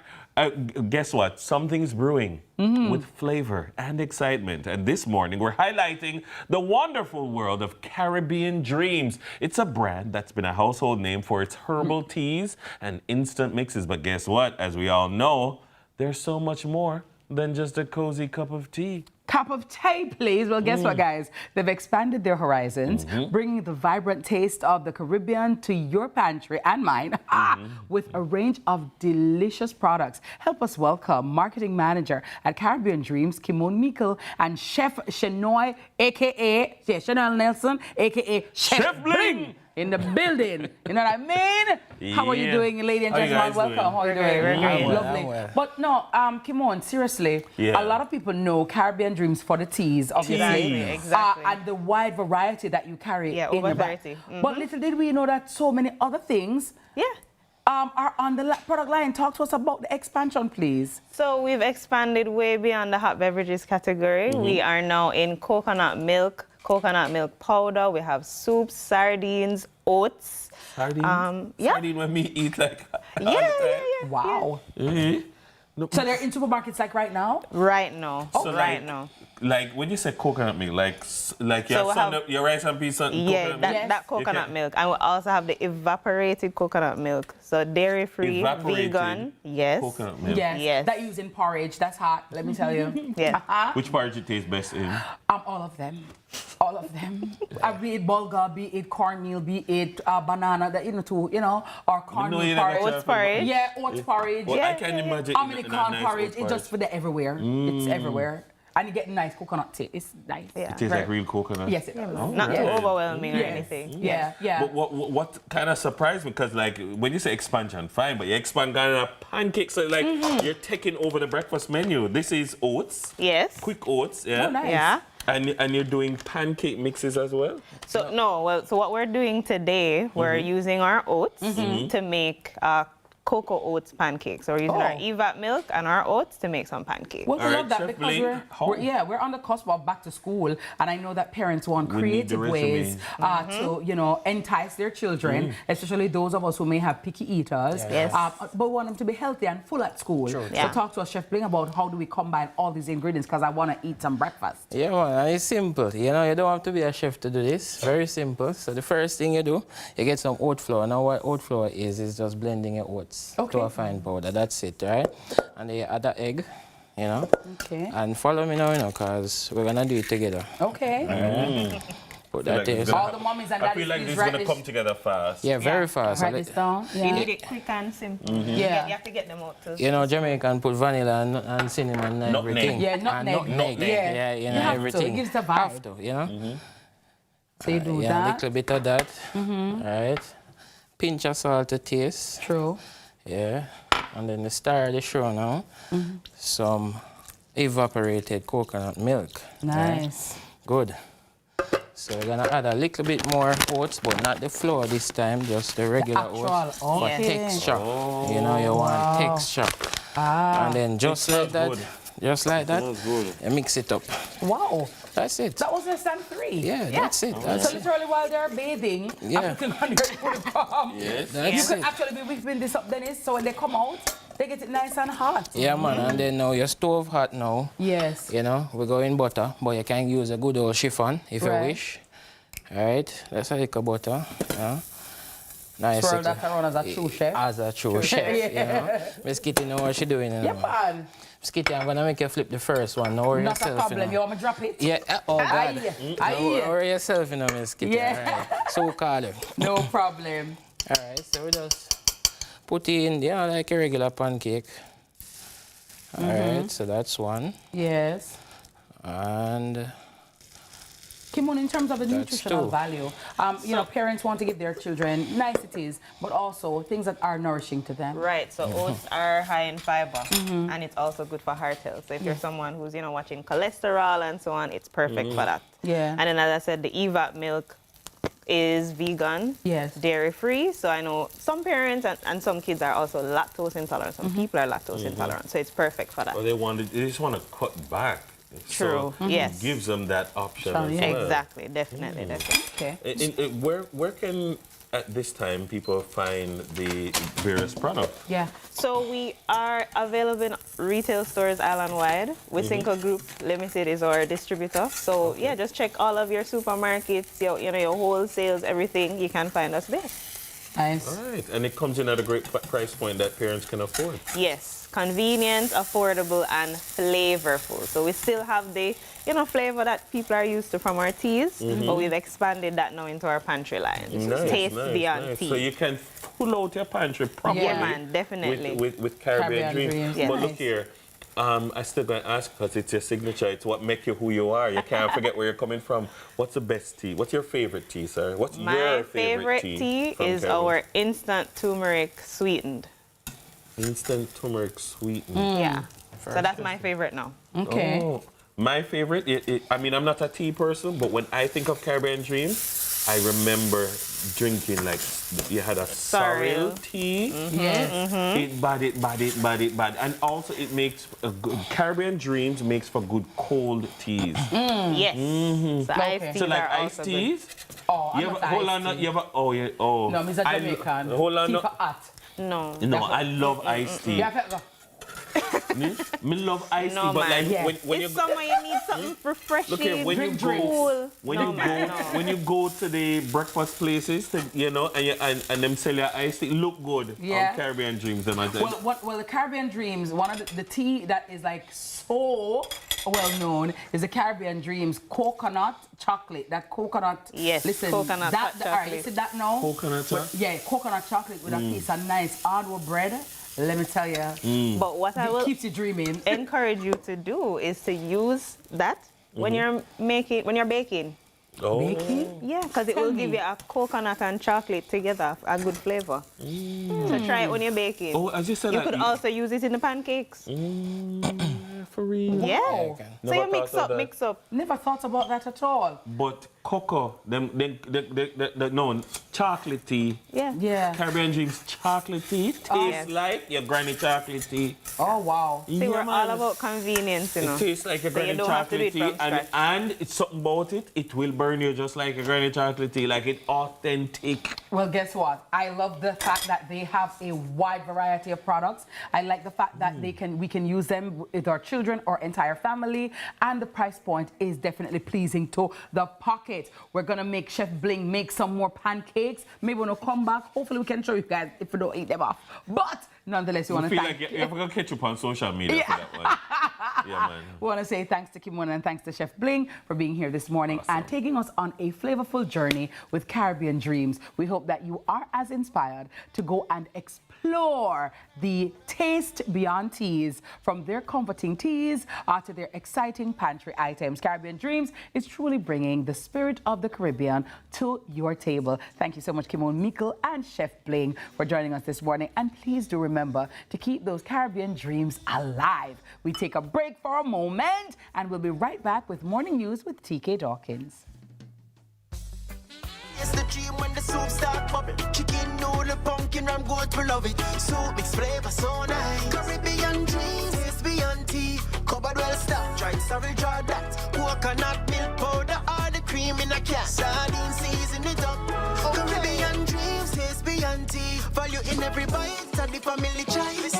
Guess what? Something's brewing with flavor and excitement. And this morning, we're highlighting the wonderful world of Caribbean Dreams. It's a brand that's been a household name for its herbal teas and instant mixes. But guess what? As we all know, there's so much more than just a cozy cup of tea. Cup of tea, please. Well, guess what, guys? They've expanded their horizons, bringing the vibrant taste of the Caribbean to your pantry and mine with a range of delicious products. Help us welcome Marketing Manager at Caribbean Dreams, Kimon Mikkel, and Chef Shenoy, a.k.a. Chanel Nelson, a.k.a. Chef Bling. In the building. You know what I mean? Yeah. How are you doing, lady and gentlemen? Welcome. How are you doing? Very lovely. Well. But no, Kimon, seriously, a lot of people know Caribbean Dreams for the teas, obviously. Exactly. And the wide variety that you carry in your bag. But little did we know that so many other things are on the product line. Talk to us about the expansion, please. So we've expanded way beyond the hot beverages category. We are now in coconut milk powder. We have soups, sardines, oats. Sardines? Sardine when me eat like Wow. So they're in supermarkets like right now? Right now. So now. Like when you say coconut milk, like your rice and peas and coconut milk? that coconut milk. And we also have the evaporated coconut milk. So dairy-free, vegan. Yes. Coconut milk. Yes. That used in porridge. That's hot, let me tell you. Which porridge it tastes best in? All of them. All of them. Be it bulgur, be it cornmeal, be it banana, or cornmeal porridge. Oats porridge. Yeah, oats porridge. Well, I can imagine. American porridge. It's just for the everywhere. It's everywhere. And you get nice coconut tea. It's nice. It tastes like real coconut. Yes, it is. Not too overwhelming or anything. Yeah. But what kind of surprised me, because like when you say expansion, fine, but you expand kind of pancakes, so like you're taking over the breakfast menu. This is oats. Yes. Quick oats. Yeah. Oh, nice. Yeah. And you're doing pancake mixes as well? So so what we're doing today, we're using our oats to make cocoa oats pancakes. So we're using our evap milk and our oats to make some pancakes. Well, we love that because we're on the cusp of back to school, and I know that parents want creative ways to entice their children, especially those of us who may have picky eaters. Yes. But we want them to be healthy and full at school. So talk to us, Chef Bling, about how do we combine all these ingredients, because I want to eat some breakfast. Yeah, man, it's simple. You don't have to be a chef to do this. Very simple. So the first thing you do, you get some oat flour. Now what oat flour is just blending your oats to a fine powder. That's it, right? And then you add the egg, Okay. And follow me now, because we're gonna do it together. Okay. Put that there. All the mommies and daddies. I feel like this is gonna come together fast. Yeah, very fast. Write this down. You need it quick and simple. You have to get them out too. Jamaican put vanilla and cinnamon and everything. Yeah, nutmeg. Yeah, everything. It gives the vibe. Have to, So you do that. A little bit of that. Right. Pinch of salt to taste. True. Yeah. And then the star of the show now, some evaporated coconut milk. Nice. Right? Good. So we're gonna add a little bit more oats, but not the flour this time, just the regular oats for texture. You want texture. And then just like that, you mix it up. Wow. That's it. That was less than 3. Yeah, that's it. So literally while they're bathing, African country put it palm. Yes. You could actually be whipping this up, Dennis, so when they come out, they get it nice and hot. Yeah, man, and then now your stove hot now. Yes. We go in butter, but you can use a good old chiffon if you wish. All right, let's take a butter. Nice. Swirl that around as a true chef. As a true chef, Miss Kitty know what she's doing. Man. Miss Kitty, I'm going to make you flip the first one. Now worry Not yourself. Not a problem. You want me to drop it? Yeah. Oh, God. Worry yourself, Miss Kitty. Yeah. Right. So call it. No problem. All right, so we just put in, like a regular pancake. All right, so that's one. Yes. And Kimon, in terms of the That's nutritional true. value, you know, parents want to give their children niceties, but also things that are nourishing to them. Right, so oats are high in fiber, and it's also good for heart health. So if you're someone who's, you know, watching cholesterol and so on, it's perfect for that. Yeah. And then, as I said, the EVAP milk is vegan, dairy-free. So I know some parents and some kids are also lactose intolerant. Some people are lactose intolerant, so it's perfect for that. Or they just want to cut back. True. So Yes. it gives them that option as well. Exactly. Definitely. Definitely. Okay. Where can at this time people find the various products? Yeah. So we are available in retail stores island-wide. With Cinco Group Limited is our distributor. So yeah, just check all of your supermarkets, your wholesales, everything. You can find us there. Nice. All right, and it comes in at a great price point that parents can afford. Yes, convenient, affordable, and flavorful. So we still have the, flavor that people are used to from our teas, but we've expanded that now into our pantry line. Nice, Taste beyond tea. So you can pull out your pantry properly. Yeah, man, definitely. With Caribbean Dreams. Yeah. But look here. I still going to ask because it's your signature. It's what makes you who you are. You can't forget where you're coming from. What's the best tea? What's your favorite tea, sir? What's your favorite tea? Is our instant turmeric sweetened. Instant turmeric sweetened. Yeah. So that's my favorite now. Okay. Oh, my favorite, I mean, I'm not a tea person, but when I think of Caribbean Dreams, I remember drinking, like, you had a sorrel tea. It bad. And also it makes a good, Caribbean Dreams makes for good cold teas. Yes. So iced teas so like are iced also teas? good. Oh, I'm not Hold on, iced tea. you ever, oh, yeah, oh. No, Mr. Jamaican. Hold on. Tea for hot. No. No, I love iced tea. Me love iced tea, but like when you summer, you need something refreshing. Look here, when you go to the breakfast places, and them sell your iced tea, look good on Caribbean Dreams. Them Well, the Caribbean Dreams, one of the tea that is like so well known is the Caribbean Dreams coconut chocolate. That coconut. Yes. Listen, coconut chocolate. All right, you see that now? Coconut chocolate. Yeah, coconut chocolate with a piece of nice hardwood bread. Let me tell you. But what I will keeps you dreaming. encourage you to do is to use that when you're baking. Oh. Baking? Yeah, because it will give you a coconut and chocolate together, a good flavor. So try it when you're baking. Oh, as you said, you could also use it in the pancakes. For real. Yeah. Wow. So you mix up. Never thought about that at all. But cocoa, no, chocolate tea. Yeah. Caribbean Dreams chocolate tea tastes like your granny chocolate tea. Oh, wow. See, we're all about convenience, It tastes like a granny chocolate tea, and it's something about it. It will burn you just like a granny chocolate tea, like it's authentic. Well, guess what? I love the fact that they have a wide variety of products. I like the fact that we can use them with our children or entire family, and the price point is definitely pleasing to the pocket. We're gonna make Chef Bling make some more pancakes. Maybe when we come back, hopefully we can show you guys if we don't eat them off. But nonetheless, we want to feel thank like you have to catch up on social media for that one. Yeah, man. We want to say thanks to Kimon and thanks to Chef Bling for being here this morning and taking us on a flavorful journey with Caribbean Dreams. We hope that you are as inspired to go and explore the taste beyond teas, from their comforting teas to their exciting pantry items. Caribbean Dreams is truly bringing the spirit of the Caribbean to your table. Thank you so much, Kimon Mikkel and Chef Bling, for joining us this morning. And please do remember to keep those Caribbean dreams alive. We take a break for a moment and we'll be right back with morning news with TK Dawkins. It's the dream when the soup start bubbling. Chicken, noodle, pumpkin, ram, goat, we love it. Soup mix flavor so nice. Caribbean dreams, taste beyond tea. Cupboard well stocked, dried sorrel jar that. Coconut milk powder, all the cream in a can. Sardine season it up. Caribbean dreams, taste beyond tea. Value in every bite, and the family choice.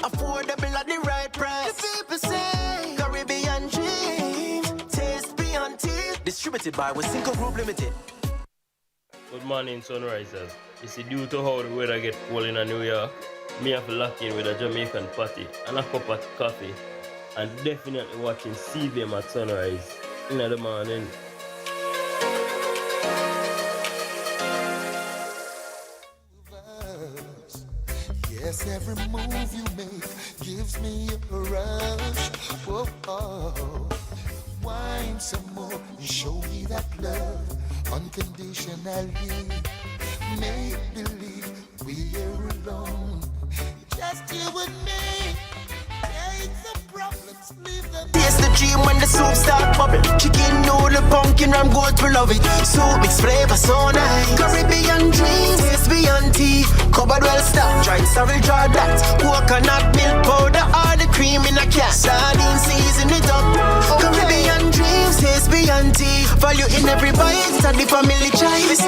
Affordable at the right price. The people say Caribbean dreams, taste beyond tea. Distributed by Cinco Group Limited. Good morning, sunrisers. It's due to how the weather get cold in New York. Me have to lock in with a Jamaican patty and a cup of coffee, and definitely watching CVM at sunrise in the morning. Yes, every move you make gives me a rush. Whoa, oh. wine some more and show me that love unconditionally. Make believe we're alone, just you and me. Take the problems, leave them. Taste the dream when the soup start bubble. Chicken noodle, pumpkin ram, goat, we love it. Soup mix flavor so nice. Caribbean dreams, taste beyond tea. Cupboard well stocked, dried sorrel jar that. Coconut milk powder, all the cream in a can. Sardine season it up. Caribbean dreams, taste beyond tea. Value in every bite, start the family choice.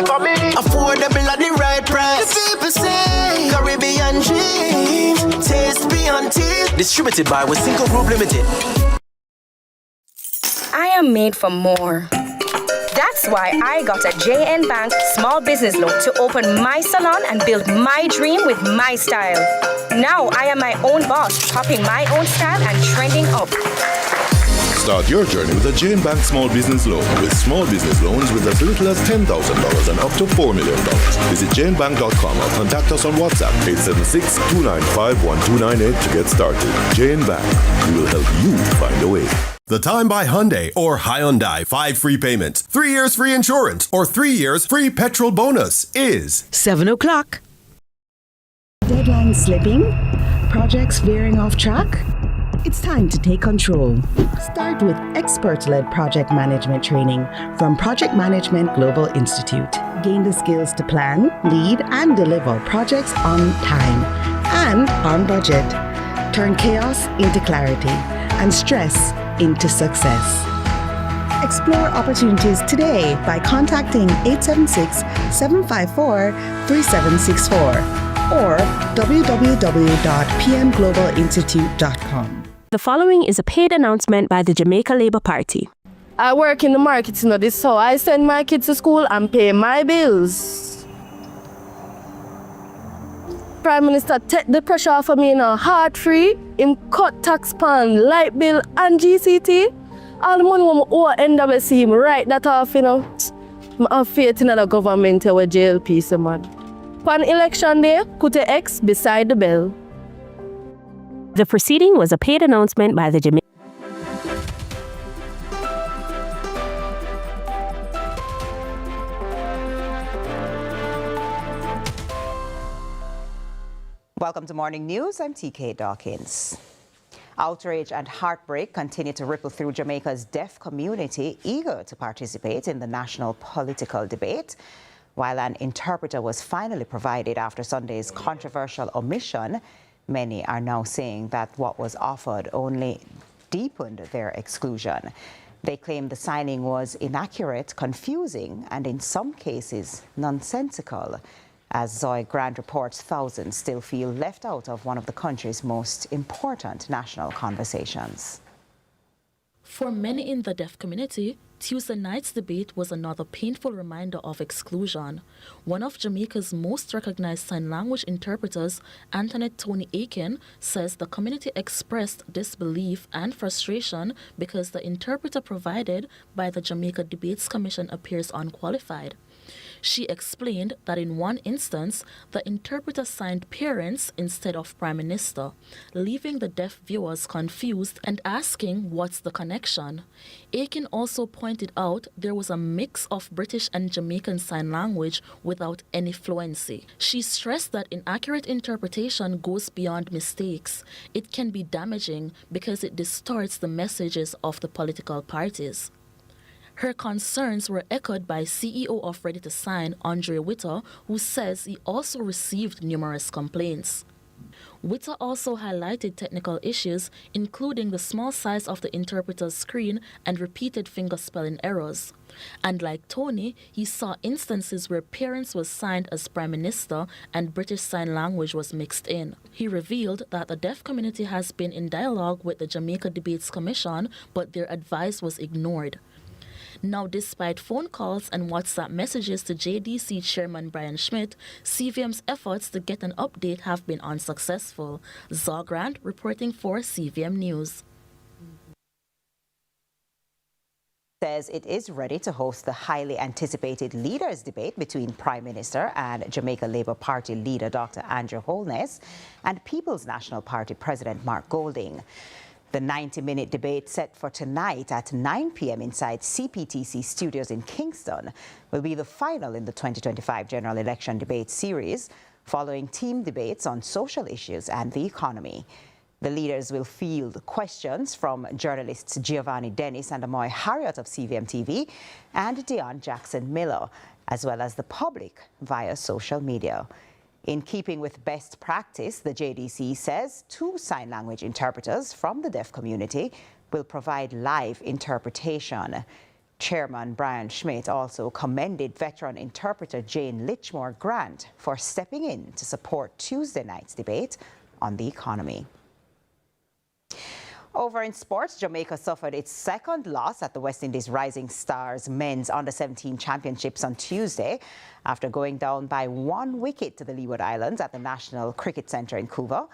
Affordable at the right price. The people say Caribbean dreams, taste beyond tea. Distributed by Single Group Limited. I am made for more. That's why I got a JN Bank small business loan to open my salon and build my dream with my style. Now I am my own boss, popping my own style and trending up. Start your journey with a Jane Bank Small Business Loan. With small business loans with as little as $10,000 and up to $4 million. Visit janebank.com or contact us on WhatsApp 876-295-1298 to get started. Jane Bank, we will help you find a way. The Time by Hyundai or Hyundai 5 free payments, 3 years free insurance, or 3 years free petrol bonus is 7 o'clock. Deadline slipping? Projects veering off track? It's time to take control. Start with expert-led project management training from Project Management Global Institute. Gain the skills to plan, lead, and deliver projects on time and on budget. Turn chaos into clarity and stress into success. Explore opportunities today by contacting 876-754-3764 or www.pmglobalinstitute.com. The following is a paid announcement by the Jamaica Labour Party. I work in the markets, this is how I send my kids to school and pay my bills. Prime Minister take the pressure off of me, heart-free, him cut tax pan, light bill and GCT. All the money I owe NWC, him write that off, I have faith in the government with JLP, man. On election day, put an X beside the bell. The proceeding was a paid announcement by the Jamaica. Welcome to Morning News. I'm TK Dawkins. Outrage and heartbreak continue to ripple through Jamaica's deaf community, eager to participate in the national political debate. While an interpreter was finally provided after Sunday's controversial omission, many are now saying that what was offered only deepened their exclusion. They claim the signing was inaccurate, confusing, and in some cases nonsensical. As Zoe Grant reports, thousands still feel left out of one of the country's most important national conversations. For many in the deaf community, Tuesday night's debate was another painful reminder of exclusion. One of Jamaica's most recognized sign language interpreters, Antoinette Tony Aiken, says the community expressed disbelief and frustration because the interpreter provided by the Jamaica Debates Commission appears unqualified. She explained that in one instance, the interpreter signed parents instead of Prime Minister, leaving the deaf viewers confused and asking what's the connection. Aiken also pointed out there was a mix of British and Jamaican Sign Language without any fluency. She stressed that inaccurate interpretation goes beyond mistakes. It can be damaging because it distorts the messages of the political parties. Her concerns were echoed by CEO of Ready to Sign, Andre Witter, who says he also received numerous complaints. Witter also highlighted technical issues, including the small size of the interpreter's screen and repeated finger spelling errors. And like Tony, he saw instances where parents was signed as Prime Minister and British Sign Language was mixed in. He revealed that the deaf community has been in dialogue with the Jamaica Debates Commission, but their advice was ignored. Now, despite phone calls and WhatsApp messages to JDC Chairman Brian Schmidt, CVM's efforts to get an update have been unsuccessful. Zogrant reporting for CVM News. Says it is ready to host the highly anticipated leaders debate between Prime Minister and Jamaica Labour Party leader Dr. Andrew Holness and People's National Party President Mark Golding. The 90-minute debate set for tonight at 9 p.m. inside CPTC Studios in Kingston will be the final in the 2025 general election debate series, following team debates on social issues and the economy. The leaders will field questions from journalists Giovanni Dennis and Amoy Harriott of CVM TV and Dion Jackson Miller, as well as the public via social media. In keeping with best practice, the JDC says 2 sign language interpreters from the deaf community will provide live interpretation. Chairman Brian Schmidt also commended veteran interpreter Jane Litchmore Grant for stepping in to support Tuesday night's debate on the economy. Over in sports, Jamaica suffered its second loss at the West Indies Rising Stars Men's Under-17 Championships on Tuesday after going down by 1 wicket to the Leeward Islands at the National Cricket Centre in Couva.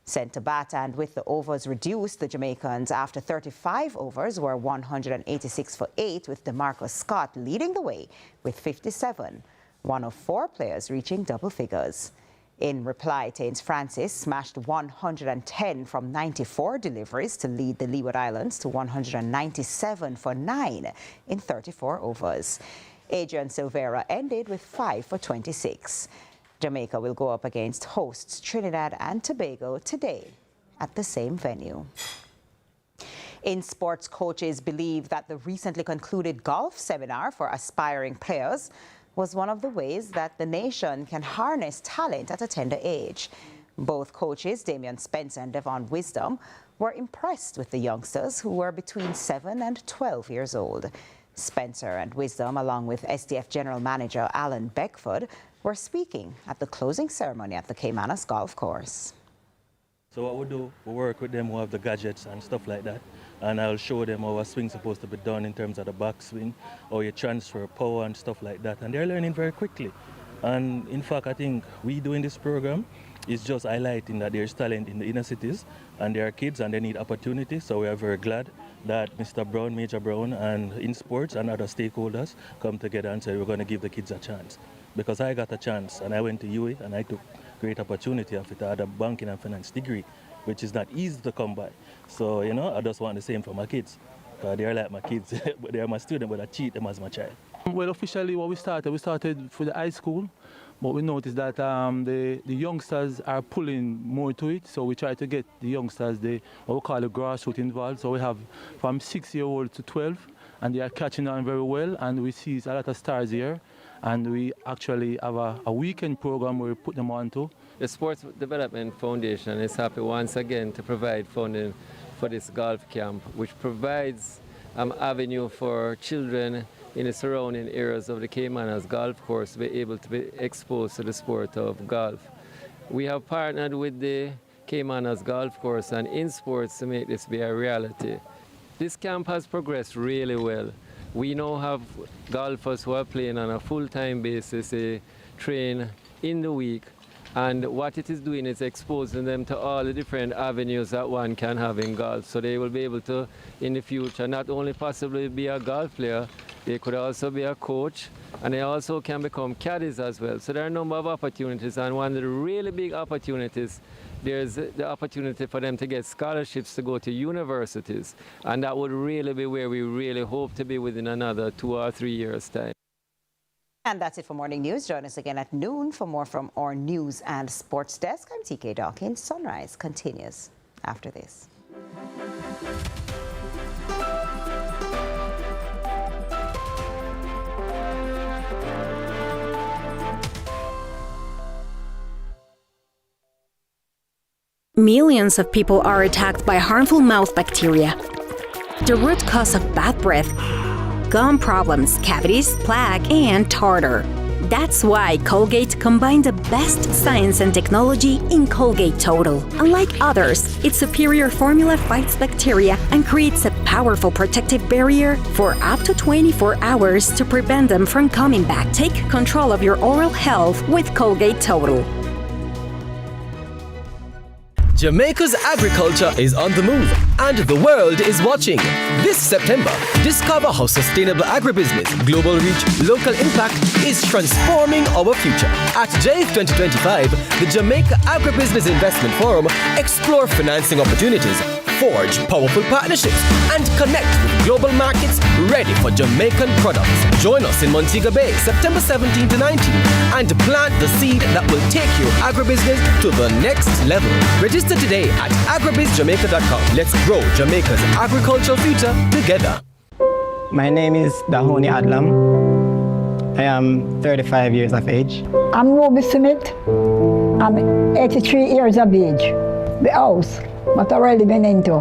Sent to bat and with the overs reduced, the Jamaicans, after 35 overs, were 186 for 8, with DeMarcus Scott leading the way with 57, one of 4 players reaching double figures. In reply, Tains Francis smashed 110 from 94 deliveries to lead the Leeward Islands to 197 for 9 in 34 overs. Adrian Silvera ended with 5 for 26. Jamaica will go up against hosts Trinidad and Tobago today at the same venue. In sports, coaches believe that the recently concluded golf seminar for aspiring players was one of the ways that the nation can harness talent at a tender age. Both coaches, Damian Spencer and Devon Wisdom, were impressed with the youngsters who were between 7 and 12 years old. Spencer and Wisdom, along with SDF General Manager Alan Beckford, were speaking at the closing ceremony at the Caymanas Golf Course. So what we do, we work with them who have the gadgets and stuff like that, and I'll show them how a swing's supposed to be done in terms of the backswing, how you transfer power and stuff like that, and they're learning very quickly. And in fact, I think we doing this program is just highlighting that there's talent in the inner cities, and there are kids and they need opportunity, so we are very glad that Mr. Brown, Major Brown, and in sports and other stakeholders come together and say we're going to give the kids a chance. Because I got a chance, and I went to UA, and I took great opportunity of it. I had a banking and finance degree, which is not easy to come by. So, you know, I just want the same for my kids. They're like my kids, but they're my student, but I treat them as my child. Well, officially what we started for the high school, but we noticed that the youngsters are pulling more to it, so we try to get the youngsters, what we call the grassroots involved. So we have from 6-year-olds to 12, and they are catching on very well, and we see a lot of stars here. And we actually have a weekend program where we put them on to. The Sports Development Foundation is happy once again to provide funding for this golf camp, which provides an avenue for children in the surrounding areas of the Caymanas Golf Course to be able to be exposed to the sport of golf. We have partnered with the Caymanas Golf Course and in sports to make this be a reality. This camp has progressed really well. We now have golfers who are playing on a full-time basis, they train in the week, and what it is doing is exposing them to all the different avenues that one can have in golf. So they will be able to, in the future, not only possibly be a golf player, they could also be a coach, and they also can become caddies as well. So there are a number of opportunities, and one of the really big opportunities, there's the opportunity for them to get scholarships to go to universities, and that would really be where we really hope to be within another 2 or 3 years' time. And that's it for Morning News. Join us again at noon for more from our news and sports desk. I'm TK Dawkins. Sunrise continues after this. Millions of people are attacked by harmful mouth bacteria. The root cause of bad breath, gum problems, cavities, plaque, and tartar. That's why Colgate combined the best science and technology in Colgate Total. Unlike others, its superior formula fights bacteria and creates a powerful protective barrier for up to 24 hours to prevent them from coming back. Take control of your oral health with Colgate Total. Jamaica's agriculture is on the move and the world is watching. This September, discover how sustainable agribusiness, global reach, local impact is transforming our future. At JAIF 2025, the Jamaica Agribusiness Investment Forum, explore financing opportunities, forge powerful partnerships, and connect with global markets ready for Jamaican products. Join us in Montego Bay, September 17 to 19, and plant the seed that will take your agribusiness to the next level. Register today at agribizjamaica.com. Let's grow Jamaica's agricultural future together. My name is Dahoni Adlam. I am 35 years of age. I'm Ruby Smith. I'm 83 years of age. The house, what I really been into,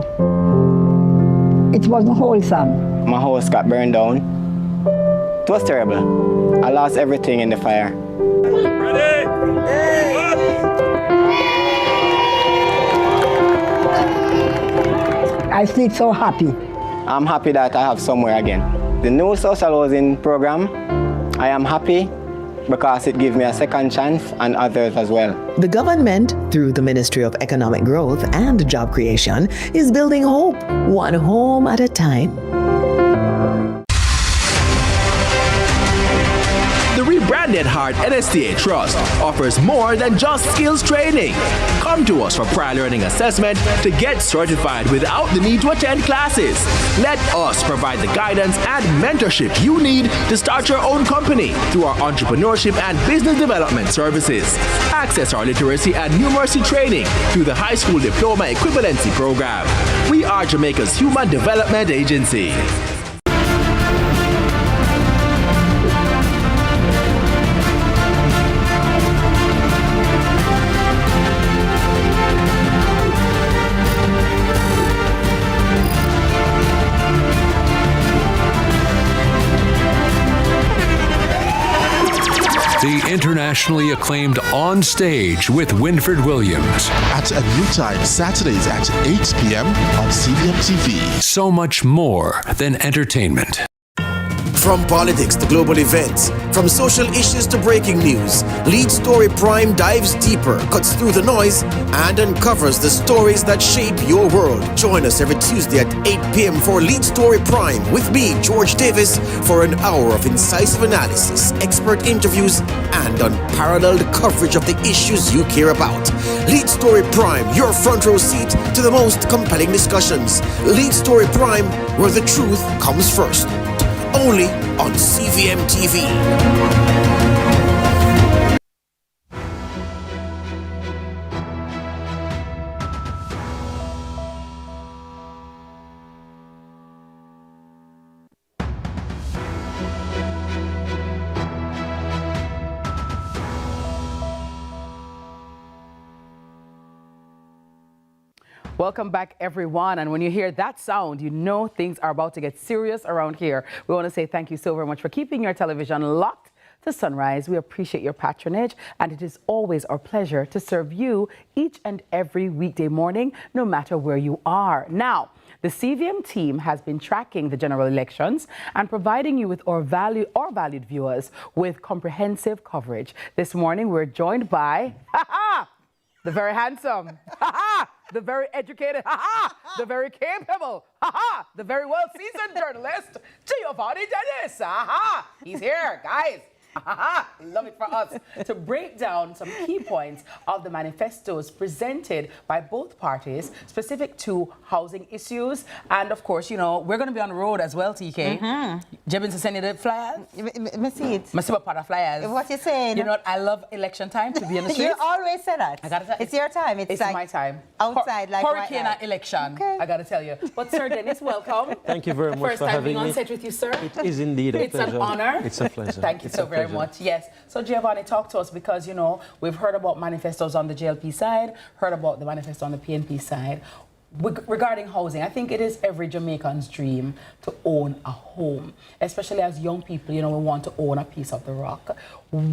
it wasn't wholesome. My house got burned down. It was terrible. I lost everything in the fire. Ready? I sleep so happy. I'm happy that I have somewhere again. The new social housing program, I am happy because it gives me a second chance and others as well. The government, through the Ministry of Economic Growth and Job Creation, is building hope, one home at a time. The rebranded Heart NSTA Trust offers more than just skills training. Come to us for prior learning assessment to get certified without the need to attend classes. Let us provide the guidance and mentorship you need to start your own company through our entrepreneurship and business development services. Access our literacy and numeracy training through the High School Diploma Equivalency Program. We are Jamaica's Human Development Agency. The internationally acclaimed On Stage with Winfred Williams. At a new time, Saturdays at 8 p.m. on CVM TV. So much more than entertainment. From politics to global events, from social issues to breaking news, Lead Story Prime dives deeper, cuts through the noise, and uncovers the stories that shape your world. Join us every Tuesday at 8 p.m. for Lead Story Prime with me, George Davis, for an hour of incisive analysis, expert interviews, and unparalleled coverage of the issues you care about. Lead Story Prime, your front row seat to the most compelling discussions. Lead Story Prime, where the truth comes first. Only on CVM TV. Welcome back, everyone. And when you hear that sound, you know things are about to get serious around here. We want to say thank you so very much for keeping your television locked to Sunrise. We appreciate your patronage, and it is always our pleasure to serve you each and every weekday morning, no matter where you are. Now, the CVM team has been tracking the general elections and providing you with our valued viewers with comprehensive coverage. This morning, we're joined by the very handsome, the very educated, the very capable, the very well-seasoned journalist, Giovanni Dennis. He's here, guys. Love it for us to break down some key points of the manifestos presented by both parties specific to housing issues. And of course, you know, we're going to be on the road as well, TK. Jebin to send you the flyers? I see it. I see what part of flyers. What you saying? You know what? I love election time to be in the streets. You always say that. I gotta tell it's your time. It's like my time. Outside, like hurricane and election. Okay. I got to tell you. But Sir Dennis, welcome. Thank you very much for having me. First time being on set with you, sir. It is indeed a pleasure. It's an honor. It's a pleasure. Thank you so very much. Yes. So Giovanni, talk to us because, you know, we've heard about manifestos on the JLP side, heard about the manifesto on the PNP side. Regarding housing, I think it is every Jamaican's dream to own a home, especially as young people, you know, we want to own a piece of the rock.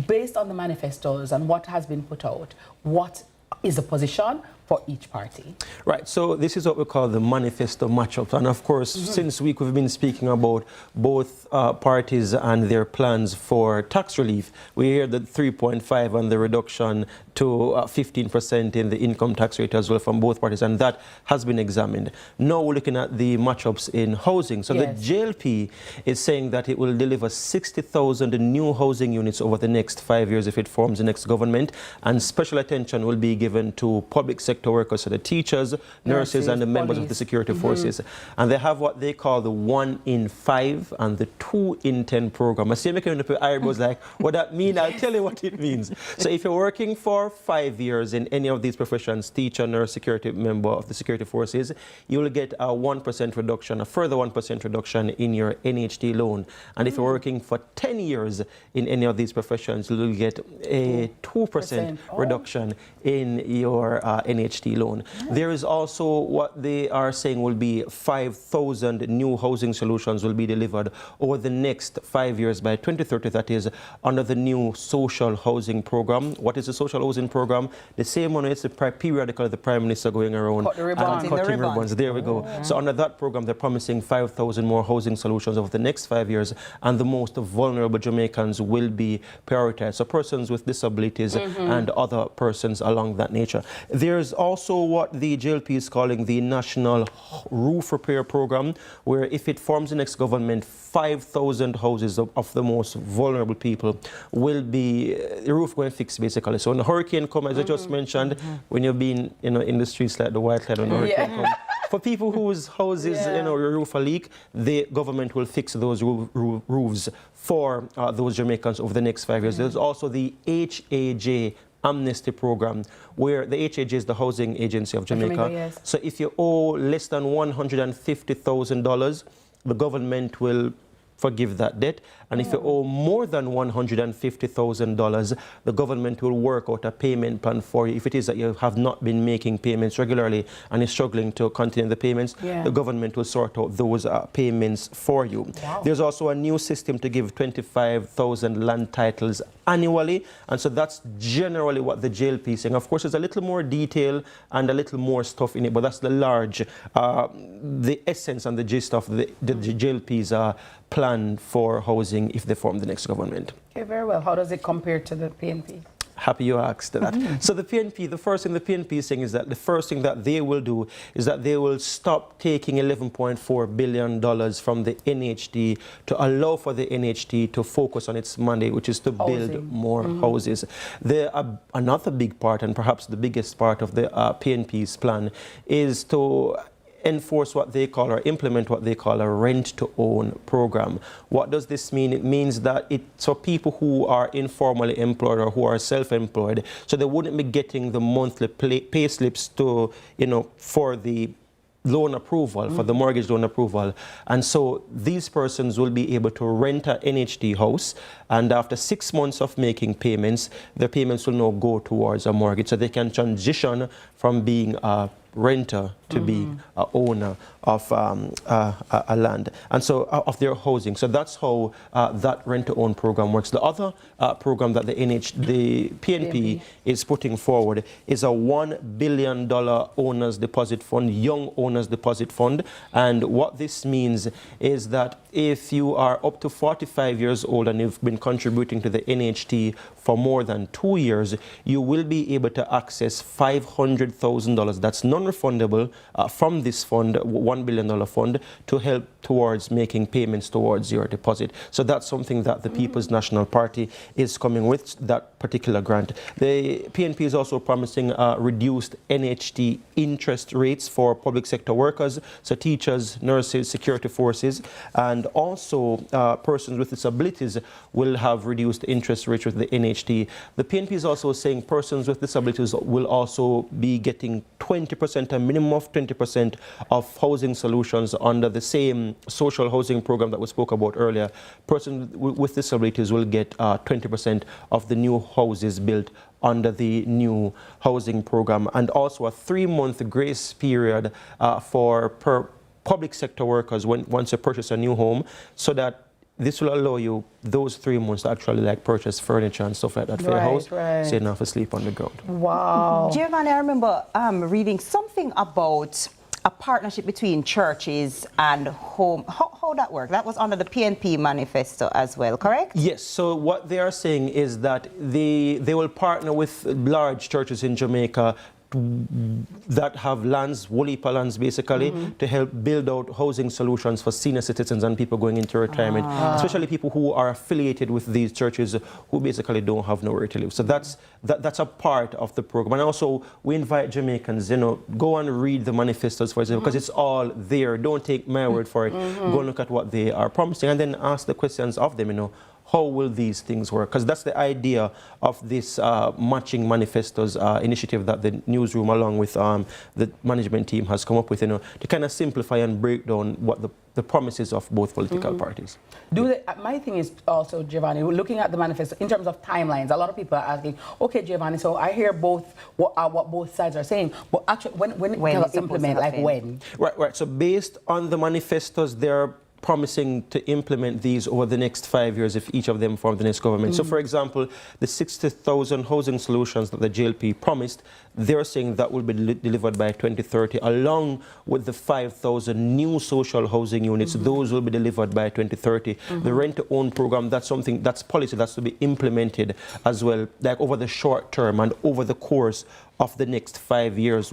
Based on the manifestos and what has been put out, what is the position for each party? Right, so this is what we call the manifesto matchup. And of course, since we've been speaking about both parties and their plans for tax relief. We hear the 3.5 and the reduction to 15% in the income tax rate as well from both parties, and that has been examined. Now we're looking at the matchups in housing. So the JLP is saying that it will deliver 60,000 new housing units over the next 5 years if it forms the next government, and special attention will be given to public sector sector workers, so the teachers, nurses, and the members of the security forces. And they have what they call the 1 in 5 and the 2 in 10 program. I see making the eyebrows like, what that mean? I'll tell you what it means. So if you're working for 5 years in any of these professions, teacher, nurse, security member of the security forces, you will get a 1% reduction, a further 1% reduction in your NHT loan. And if you're working for 10 years in any of these professions, you will get a 2% reduction in your NHT loan. There is also what they are saying will be 5,000 new housing solutions will be delivered over the next 5 years by 2030. That is under the new social housing program. What is the social housing program? The same one, it's the periodical the Prime Minister going around Cut the ribbon. cutting ribbons. There we go. So under that program, they're promising 5,000 more housing solutions over the next 5 years, and the most vulnerable Jamaicans will be prioritized. So persons with disabilities and other persons along that nature. There's also what the JLP is calling the National Roof Repair Program, where if it forms the next government, 5,000 houses of the most vulnerable people will be the roof going fixed, basically. So when the hurricane comes, as I just mentioned, when you've been in the streets like the white cloud when the hurricane comes, for people whose houses, your roof a leak, the government will fix those roofs for those Jamaicans over the next 5 years. There's also the HAJ amnesty program, where the HAJ is the Housing Agency of Jamaica. So if you owe less than $150,000, the government will forgive that debt. And if you owe more than $150,000, the government will work out a payment plan for you. If it is that you have not been making payments regularly and is struggling to continue the payments, the government will sort out those payments for you. There's also a new system to give 25,000 land titles annually, and so that's generally what the JLP is saying. Of course, there's a little more detail and a little more stuff in it, but that's the large, the essence and the gist of the JLP's plan for housing if they form the next government. Okay, very well. How does it compare to the PNP? Happy you asked that. So the PNP, the first thing the PNP is saying is that the first thing that they will do is that they will stop taking $11.4 billion from the NHT to allow for the NHT to focus on its mandate, which is to build more houses. Another big part, and perhaps the biggest part of the PNP's plan, is to enforce what they call, or implement what they call, a rent-to-own program. What does this mean? It means that so people who are informally employed or who are self-employed, so they wouldn't be getting the monthly pay slips to, for the loan approval, for the mortgage loan approval. And so these persons will be able to rent an NHT house, and after 6 months of making payments, the payments will now go towards a mortgage, so they can transition from being a renter to be a owner of a land, and so of their housing. So that's how that rent-to-own program works. The other program that the PNP is putting forward is a $1 billion owners deposit fund, young owners deposit fund. And what this means is that if you are up to 45 years old and you've been contributing to the NHT for more than 2 years, you will be able to access $500,000. That's non-refundable from this fund, $1 billion fund, to help towards making payments towards your deposit. So that's something that the People's National Party is coming with, that particular grant. The PNP is also promising reduced NHT interest rates for public sector workers, so teachers, nurses, security forces, and also persons with disabilities will have reduced interest rates with the NHT. The PNP is also saying persons with disabilities will also be getting 20%, a minimum of 20% of housing solutions under the same social housing program that we spoke about earlier. Persons with disabilities will get 20% of the new houses built under the new housing program, and also a 3-month grace period for public sector workers once you purchase a new home, so that this will allow you those 3 months to actually purchase furniture and stuff like that for your house, so you don't have to sleep on the ground. Wow. Giovanni, I remember reading something about a partnership between churches and home. How that work? That was under the PNP manifesto as well, correct? Yes. So what they are saying is that they will partner with large churches in Jamaica that have lands, Wolipa lands basically, to help build out housing solutions for senior citizens and people going into retirement, especially people who are affiliated with these churches who basically don't have nowhere to live. So that's a part of the program. And also we invite Jamaicans, go and read the manifestos, for example, because it's all there. Don't take my word for it. Go and look at what they are promising and then ask the questions of them, how will these things work? Because that's the idea of this matching manifestos initiative that the newsroom, along with the management team, has come up with, to kind of simplify and break down what the promises of both political parties. My thing is also, Giovanni, looking at the manifesto in terms of timelines, a lot of people are asking, okay, Giovanni, so I hear what both sides are saying, but actually, when it's implement, like when? Right. So based on the manifestos, they're promising to implement these over the next 5 years if each of them form the next government. So, for example, the 60,000 housing solutions that the JLP promised, they're saying that will be delivered by 2030, along with the 5,000 new social housing units. Those will be delivered by 2030. The rent-to-own program, that's something, that's policy that's to be implemented as well, like over the short term and over the course of the next 5 years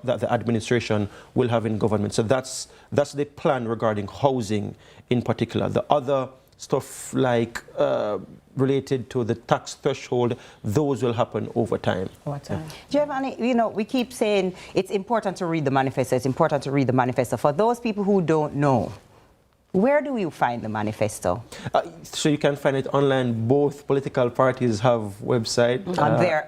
that the administration will have in government. So that's the plan regarding housing in particular. The other stuff like related to the tax threshold, those will happen over time. What time? Giovanni, we keep saying it's important to read the manifesto. It's important to read the manifesto. For those people who don't know, where do you find the manifesto? So you can find it online. Both political parties have websites.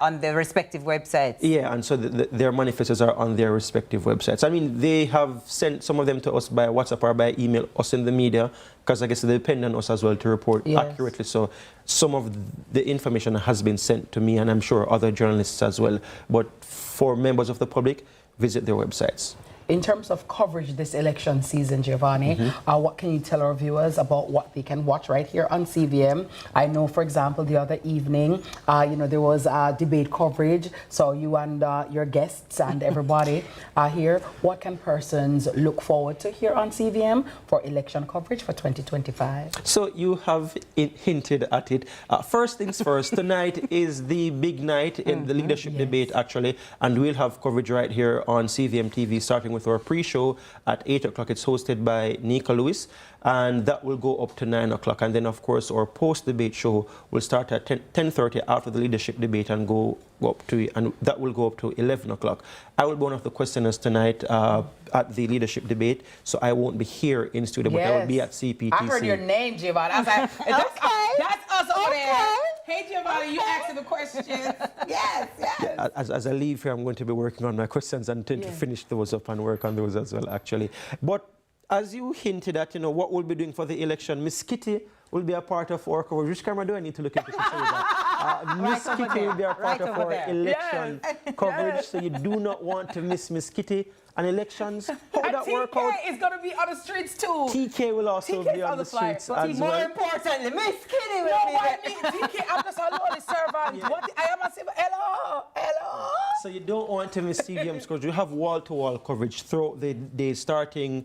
On their respective websites? Yeah, and so their manifestos are on their respective websites. I mean, they have sent some of them to us by WhatsApp or by email, us in the media, because I guess they depend on us as well to report accurately. So some of the information has been sent to me, and I'm sure other journalists as well. But for members of the public, visit their websites. In terms of coverage this election season, Giovanni, what can you tell our viewers about what they can watch right here on CVM? I know, for example, the other evening, there was debate coverage. So you and your guests and everybody are here. What can persons look forward to here on CVM for election coverage for 2025? So you have hinted at it. First things first, tonight is the big night in the leadership debate, actually, and we'll have coverage right here on CVM TV, starting with our pre-show at 8 o'clock. It's hosted by Nika Lewis, and that will go up to 9 o'clock. And then, of course, our post-debate show will start at 10:30 after the leadership debate and go up to, and that will go up to 11 o'clock. I will be one of the questioners tonight at the leadership debate, so I won't be here in studio, but I will be at CPTC. I heard your name, Giovanni. I was like, that's us over there. Hey, Giovanni, you asking the questions. Yes. As I leave here, I'm going to be working on my questions and tend to finish those up and work on those as well, actually. But as you hinted at, what we'll be doing for the election, Miss Kitty will be a part of our coverage. Which camera do I need to look into to say that? Miss Kitty will be a part of our election coverage, so you do not want to miss Miss Kitty. And elections, how would that work out? TK is going to be on the streets too. TK will also be on the streets as well. More importantly, Miss Kitty will be there. TK, I'm just a lowly servant. I am a civil. Hello. So you don't want to miss CVM's coverage. You have wall-to-wall coverage throughout the day, starting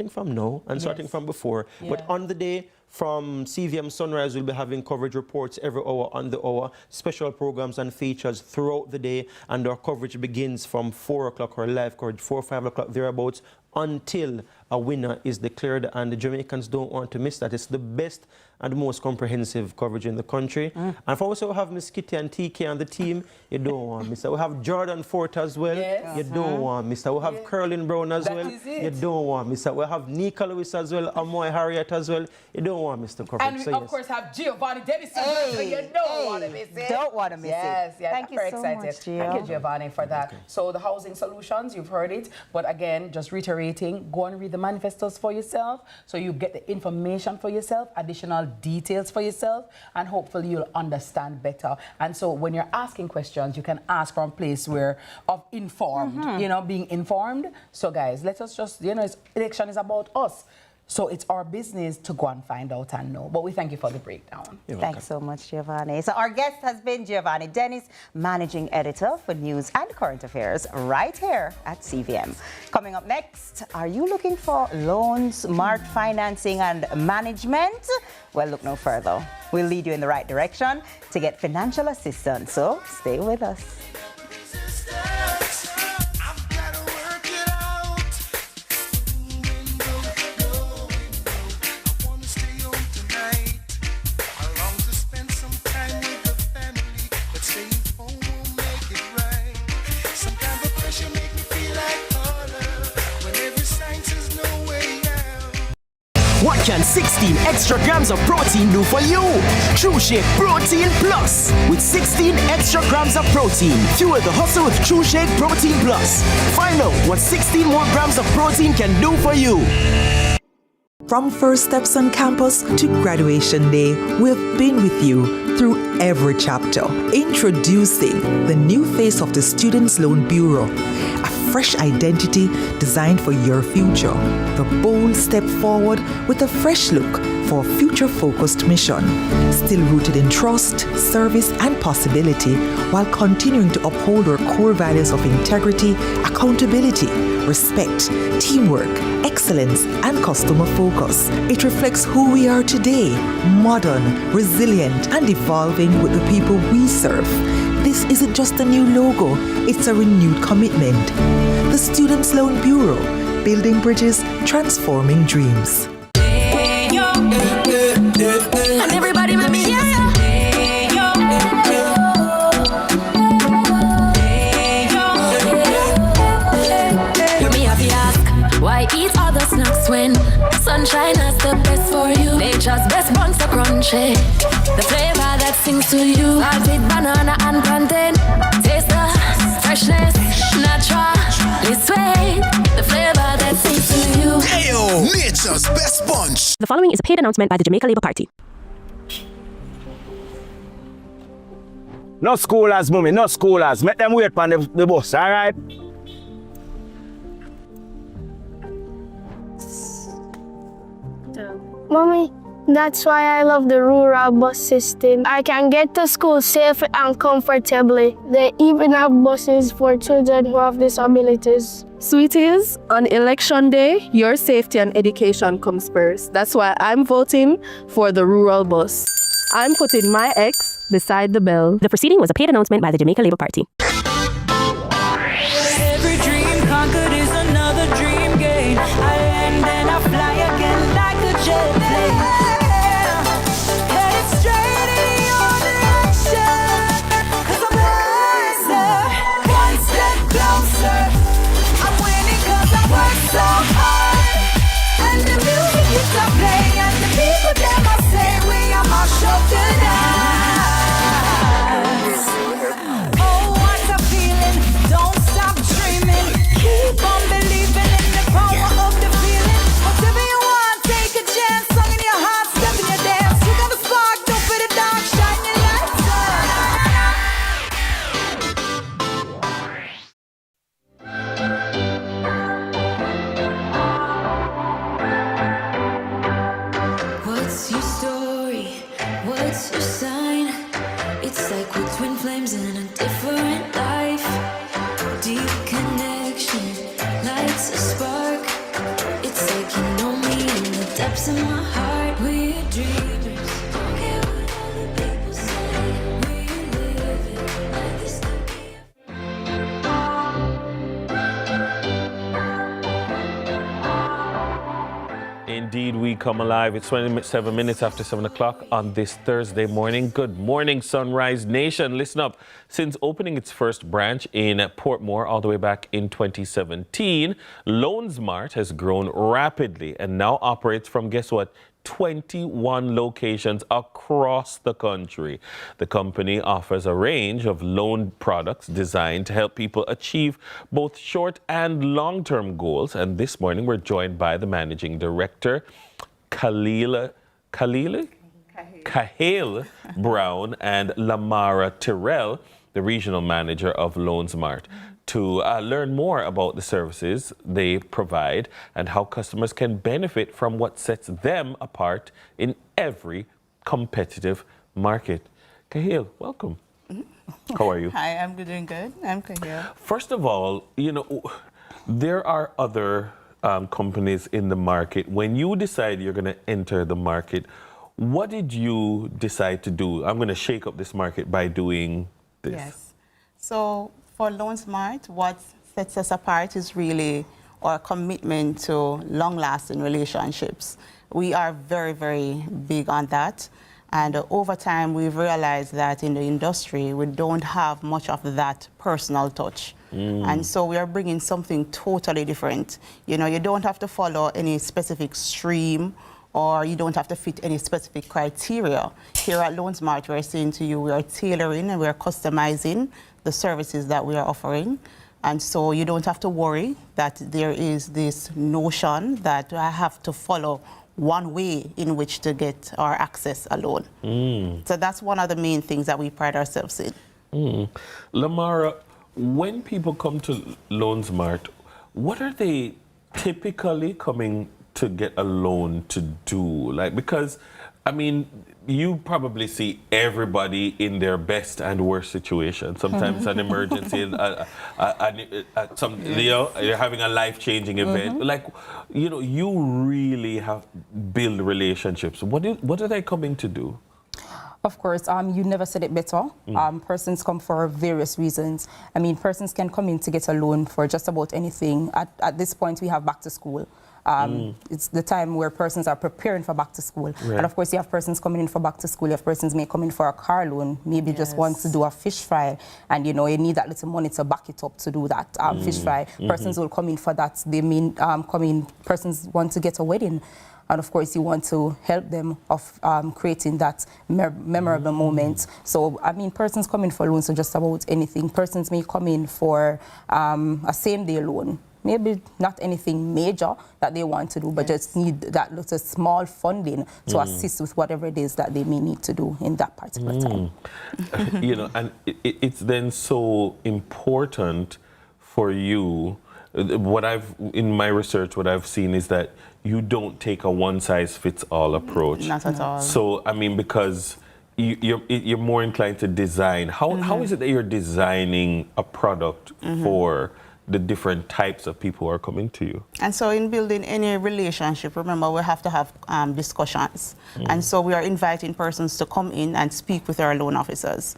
from now and starting from before. But on the day, from CVM Sunrise, we'll be having coverage reports every hour on the hour, special programs and features throughout the day, and our coverage begins from 4 o'clock, or live coverage, 4 or 5 o'clock, thereabouts, until a winner is declared, and the Jamaicans don't want to miss that. It's the best and most comprehensive coverage in the country. And if we also have Miss Kitty and TK on the team, you don't want to miss that. We have Jordan Fort as well. You don't want to miss that. We have Curlin Brown as well. You don't want to miss that. We have Nika Lewis as well, Amoy Harriet as well. You don't want to miss the coverage. And we, of course, have Giovanni Dennis as well, so you don't want to miss it. Don't want to miss it. Yes, Thank you so much, Gio. Thank you, Giovanni, for that. So the housing solutions, you've heard it. But again, just reiterating, go and read the manifestos for yourself, so you get the information for yourself, additional details for yourself, and hopefully you'll understand better. And so when you're asking questions, you can ask from a place of informed, being informed. So guys, let us just, election is about us. So it's our business to go and find out and know. But we thank you for the breakdown. Thanks so much, Giovanni. So our guest has been Giovanni Dennis, Managing Editor for News and Current Affairs, right here at CVM. Coming up next, are you looking for loans, smart financing and management? Well, look no further. We'll lead you in the right direction to get financial assistance. So stay with us. can 16 extra grams of protein do for you? True Shake Protein Plus. With 16 extra grams of protein. Fuel the hustle with True Shake Protein Plus. Find out what 16 more grams of protein can do for you. From first steps on campus to graduation day, we've been with you through every chapter. Introducing the new face of the Students' Loan Bureau. A fresh identity designed for your future. The bold step forward with a fresh look for a future-focused mission. Still rooted in trust, service, and possibility, while continuing to uphold our core values of integrity, accountability, respect, teamwork, excellence, and customer focus. It reflects who we are today, modern, resilient, and evolving with the people we serve. This isn't just a new logo, it's a renewed commitment. The Students' Loan Bureau, building bridges, transforming dreams. And everybody with me, yeah. Why eat other snacks when sunshine is the best for you? Nature's best buns are crunchy. The flavor that sings to you. Salted banana and plantain. Taste the freshness, natural, sweet. The flavor that sings to you. Ayo, nature's best bunch. The following is a paid announcement by the Jamaica Labour Party. No schoolers, mummy, no schoolers. Make them wait on the bus, all right? Mommy, that's why I love the rural bus system. I can get to school safely and comfortably. They even have buses for children who have disabilities. Sweeties, on election day, your safety and education comes first. That's why I'm voting for the rural bus. I'm putting my ex beside the bell. The proceeding was a paid announcement by the Jamaica Labour Party. Every dream conquered is another dream gained. I land and I fly again like a jet plane. Headed straight in your direction. 'Cause I'm wiser, one step closer. I'm winning 'cause I work so hard. And the music keeps on playing, and the people them I say we are my show tonight. Oh, what a feeling! Don't stop dreaming. Keep on believing in the power of the feeling. Whatever you want, take a chance. Song in your heart, step in your dance. You got a spark, don't fit the dark, shine your lights What's your story? What's your sign? It's like we're twin flames in a different life. Deep connection lights a spark. It's like you know me in the depths of my heart. We're dreamers. Don't care what other people say. We're living like this could be. Indeed, we come alive. It's 27 minutes after 7 o'clock on this Thursday morning. Good morning, Sunrise Nation. Listen up. Since opening its first branch in Portmore all the way back in 2017, LoanSmart has grown rapidly and now operates from, guess what, 21 locations across the country. The company offers a range of loan products designed to help people achieve both short and long-term goals. And this morning we're joined by the managing director, Kahil Brown, and Lamara Tyrrell, the regional manager of LoanSmart, to learn more about the services they provide and how customers can benefit from what sets them apart in every competitive market. Kahil, welcome. How are you? Hi, I'm doing good. I'm Kahil. First of all, you know, there are other companies in the market. When you decide you're going to enter the market, what did you decide to do? I'm going to shake up this market by doing this. Yes. So for LoanSmart, what sets us apart is really our commitment to long-lasting relationships. We are very, very big on that. And over time, we've realized that in the industry, we don't have much of that personal touch. And so we are bringing something totally different. You know, you don't have to follow any specific stream or you don't have to fit any specific criteria. Here at LoanSmart, we're saying to you, we are tailoring and we're customizing the services that we are offering. And so you don't have to worry that there is this notion that I have to follow one way in which to get or access a loan. So that's one of the main things that we pride ourselves in. Lamara, when people come to LoanSmart, what are they typically coming to get a loan to do? Like, because, I mean, you probably see everybody in their best and worst situation. Sometimes an emergency, you know, you're having a life-changing event. Like, you know, you really have build relationships. What are they coming to do? Of course, you never said it better. Persons come for various reasons. I mean, persons can come in to get a loan for just about anything. At this point, we have back to school. It's the time where persons are preparing for back to school. Right. And of course, you have persons coming in for back to school. You have persons may come in for a car loan, maybe just want to do a fish fry. And, you know, you need that little money to back it up to do that fish fry. Persons will come in for that. They mean persons want to get a wedding. And of course, you want to help them of creating that memorable moment. So, I mean, persons come in for loans, so just about anything. Persons may come in for a same-day loan. Maybe not anything major that they want to do, but just need that little small funding to assist with whatever it is that they may need to do in that particular time. You know, and it's then so important for you. In my research, what I've seen is that you don't take a one-size-fits-all approach. Not at all. So, I mean, because you're more inclined to design. How is it that you're designing a product for the different types of people who are coming to you? And so in building any relationship, remember, we have to have discussions. And so we are inviting persons to come in and speak with our loan officers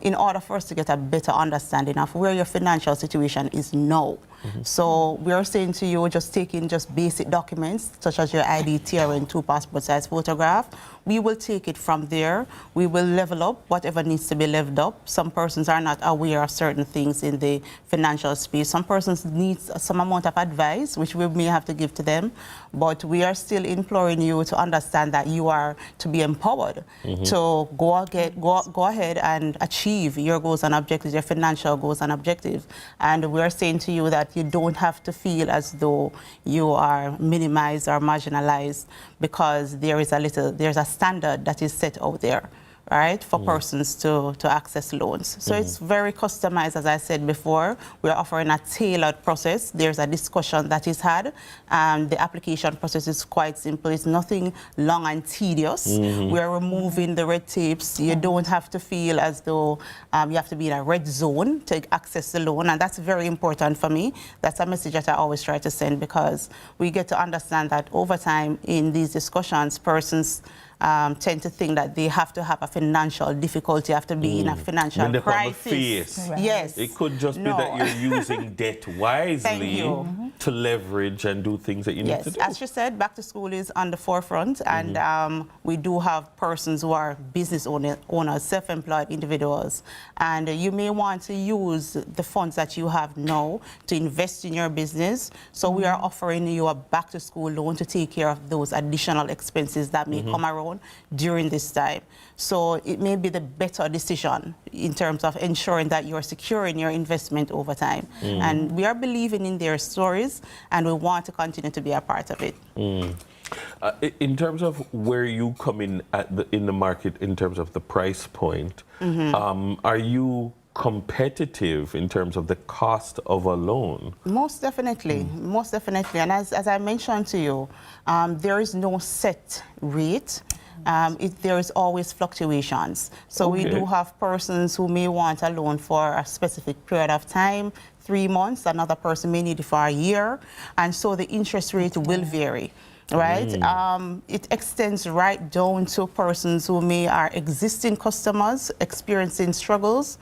in order for us to get a better understanding of where your financial situation is now. So we are saying to you, just taking just basic documents, such as your ID, TRN, 2 passport size photograph. We will take it from there. We will level up whatever needs to be leveled up. Some persons are not aware of certain things in the financial space. Some persons need some amount of advice, which we may have to give to them. But we are still imploring you to understand that you are to be empowered to go ahead and achieve your goals and objectives, your financial goals and objectives. And we are saying to you that you don't have to feel as though you are minimized or marginalized, because there's a standard that is set out there, right, for persons to access loans. So it's very customized, as I said before. We're offering a tailored process. There's a discussion that is had. The application process is quite simple. It's nothing long and tedious. We're removing the red tapes. You don't have to feel as though you have to be in a red zone to access the loan, and that's very important for me. That's a message that I always try to send, because we get to understand that over time in these discussions, persons tend to think that they have to have a financial difficulty, have to be in a financial crisis. Yes. It could just be that you're using debt wisely to leverage and do things that you need to do. As you said, back to school is on the forefront, and we do have persons who are business owners, self-employed individuals, and you may want to use the funds that you have now to invest in your business. So we are offering you a back to school loan to take care of those additional expenses that may come around during this time. So it may be the better decision in terms of ensuring that you're securing your investment over time. And we are believing in their stories, and we want to continue to be a part of it. In terms of where you come in in the market, in terms of the price point, are you competitive in terms of the cost of a loan? Most definitely, most definitely. And as I mentioned to you, there is no set rate. There is always fluctuations. So we do have persons who may want a loan for a specific period of time, 3 months. Another person may need it for a year. And so the interest rate will vary. Right? It extends right down to persons who are existing customers experiencing struggles.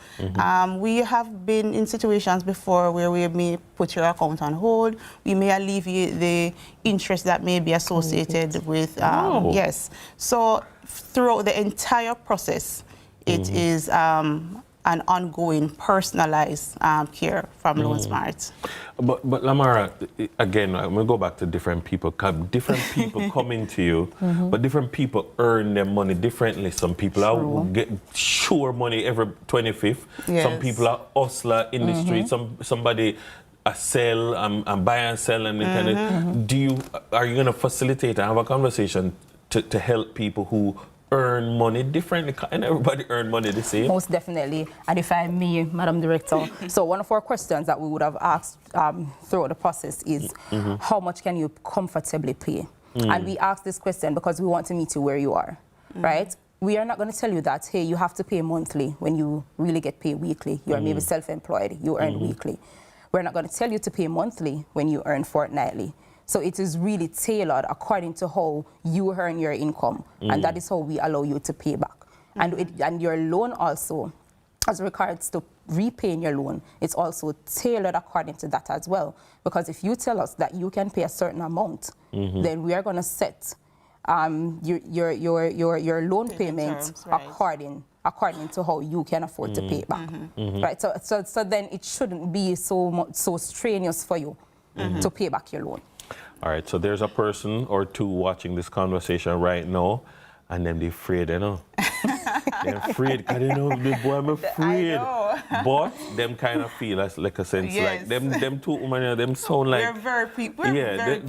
We have been in situations before where we may put your account on hold. We may alleviate the interest that may be associated with, yes. So throughout the entire process, it is an ongoing personalized care from Loan Smart. But Lamara, again, I'm going to go back to different people. Different people come into you, but different people earn their money differently. Some people are get sure money every 25th. Yes. Some people are hustler in the street. Somebody sell and buy and sell, and kind of. Are you going to facilitate and have a conversation to help people who earn money differently? And everybody earn money the same? Most definitely. And if I may, Madam Director, so one of our questions that we would have asked throughout the process is how much can you comfortably pay? And we ask this question because we want to meet you where you are, right? We are not going to tell you that, hey, you have to pay monthly when you really get paid weekly. You are maybe self-employed, you earn weekly. We're not going to tell you to pay monthly when you earn fortnightly. So it is really tailored according to how you earn your income. And that is how we allow you to pay back. And your loan also, as regards to repaying your loan, it's also tailored according to that as well. Because if you tell us that you can pay a certain amount, then we are going to set your loan payment according to how you can afford to pay it back. Right? So then it shouldn't be so strenuous for you to pay back your loan. All right, so there's a person or two watching this conversation right now, and then they're afraid, you know. They're afraid, because they know the boy, I'm afraid. But them kind of feel like a sense, like them two women, them sound like... We're very people. We're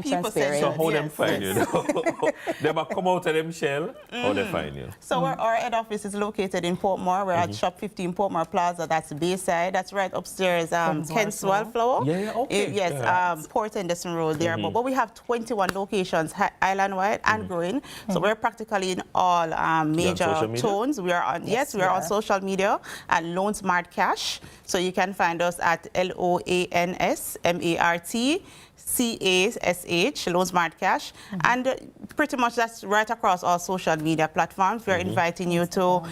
people. So how them find you? Them come out of them shell, how they find you? So our head office is located in Portmore. We're at Shop 15 Portmore Plaza. That's Bayside. That's right upstairs, Kent's Wildflower. Okay. Port Henderson Road there. But we have 21 locations island-wide and growing. So we're practically in all major tones. We are on we are on social media at Loan Smart Cash. So you can find us at LOANSMARTCASH, Loan Smart Cash. And pretty much that's right across all social media platforms. We're inviting you to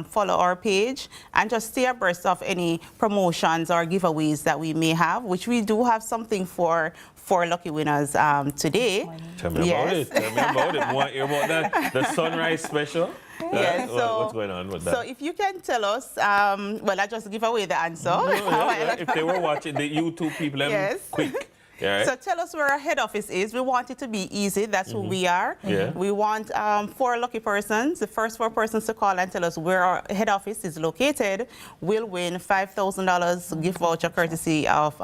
follow our page and just stay abreast of any promotions or giveaways that we may have, which we do have something for lucky winners today. Tell me about it. Tell me about it. Want to hear about that? The Sunrise Special? Yes. So, what's going on with that? So if you can tell us, well, I just give away the answer. If they were watching, the YouTube people, quick. Yeah. So tell us where our head office is. We want it to be easy. That's who we are. We want 4 lucky persons. The first 4 persons to call and tell us where our head office is located will win $5,000 gift voucher courtesy of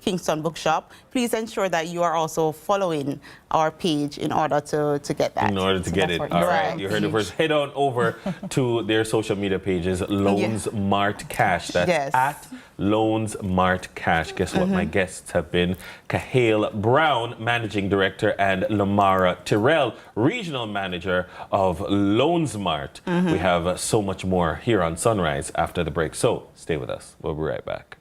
Kingston Bookshop. Please ensure that you are also following our page in order to get that. In order to get it. All right. You heard it first. Head on over to their social media pages, Loans Mart Cash. That's at Loans Mart Cash. Guess what? My guests have been Kahale Brown, Managing Director, and Lamara Tyrrell, Regional Manager of Loans Mart. We have so much more here on Sunrise after the break. So stay with us. We'll be right back.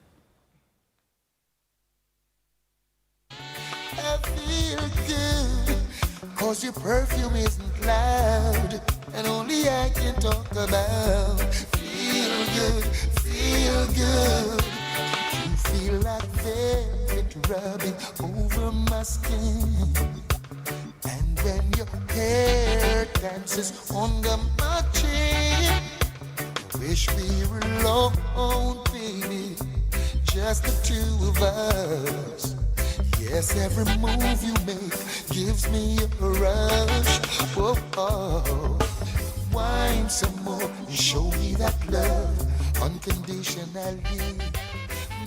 I feel good, 'cause your perfume isn't loud, and only I can talk about. Feel good, feel good. You feel like velvet rubbing over my skin, and when your hair dances under my chin, I wish we were alone, baby, just the two of us. Yes, every move you make gives me a rush. Whoa, oh. Wine some more and show me that love unconditionally.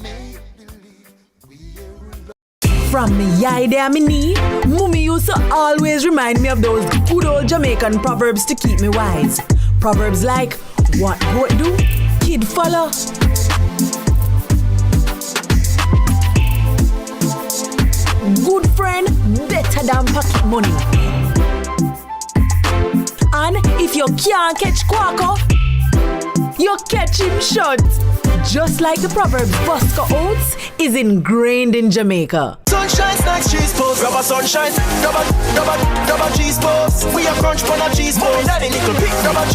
Make believe we're From me yai there me knee, mommy used to always remind me of those good old Jamaican proverbs to keep me wise. Proverbs like, what goat do, kid follow. Good friend, better than pocket money. And if you can't catch Quaco, you catch him short. Just like the proverb, Bosco Oats is ingrained in Jamaica. So Sunshine snacks, cheese post. Grab a sunshine, grab a cheese post. We a crunch on a cheese post. Daddy little pick, grab a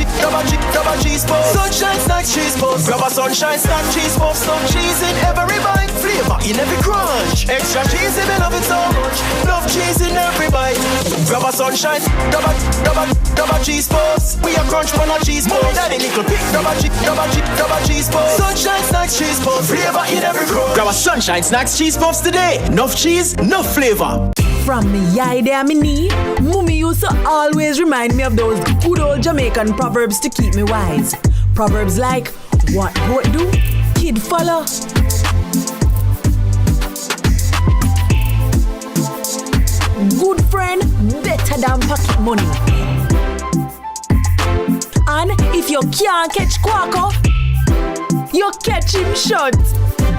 cheese post. Sunshine snacks, cheese post. Grab a sunshine snack, cheese post. Some cheese in every bite, flavor in every crunch. Extra cheese, we love it so much. Love cheese in every bite. Grab a sunshine, grab a cheese post. We a crunch on a cheese post. Daddy little pick, grab a cheese post. Sunshine snacks, cheese post. Flavor in every crunch. Grab a sunshine snacks, cheese puffs today. Enough cheese, enough flavor. From me eye there me knee, Mummy used to always remind me of those good old Jamaican proverbs to keep me wise. Proverbs like, what goat do, kid follow. Good friend, better than pocket money. And if you can't catch Quacker, you catch him short.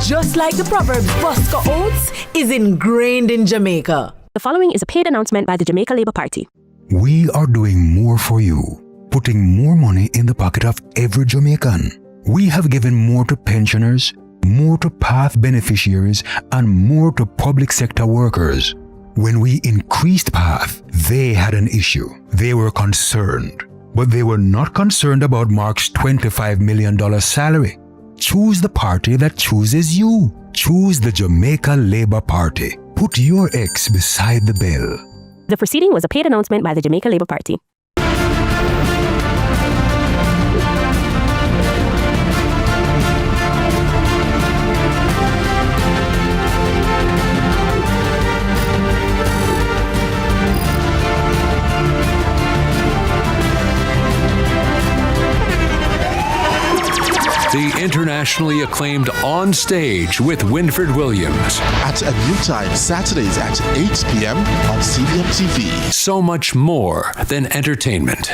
Just like the Proverbs, Bosco Oats is ingrained in Jamaica. The following is a paid announcement by the Jamaica Labour Party. We are doing more for you, putting more money in the pocket of every Jamaican. We have given more to pensioners, more to PATH beneficiaries, and more to public sector workers. When we increased PATH, they had an issue. They were concerned. But they were not concerned about Mark's $25 million salary. Choose the party that chooses you. Choose the Jamaica Labour Party. Put your ex beside the bell. The proceeding was a paid announcement by the Jamaica Labour Party. The internationally acclaimed On Stage with Winfred Williams. At a new time, Saturdays at 8 p.m. on CVM TV. So much more than entertainment.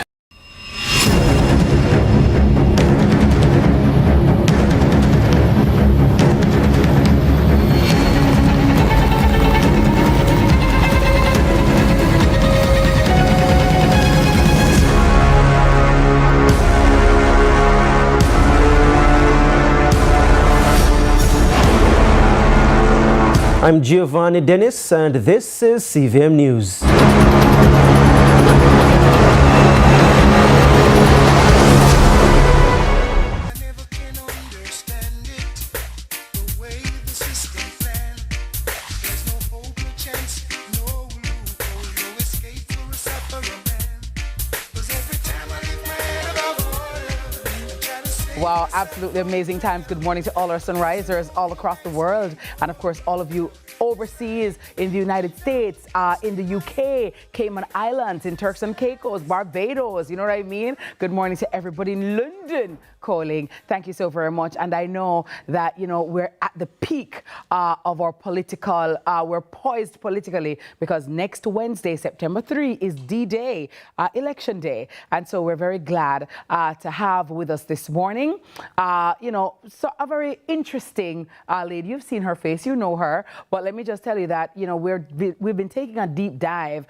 I'm Giovanni Dennis, and this is CVM News. Wow, absolutely amazing times. Good morning to all our sunrisers all across the world. And of course, all of you overseas in the United States, in the UK, Cayman Islands, in Turks and Caicos, Barbados, you know what I mean? Good morning to everybody in London calling. Thank you so very much. And I know that, you know, we're at the peak of our political, we're poised politically because next Wednesday, September 3 is D-Day, Election Day. And so we're very glad to have with us this morning, you know, so a very interesting lady. You've seen her face, you know her, but let me just tell you that, you know, we've been taking a deep dive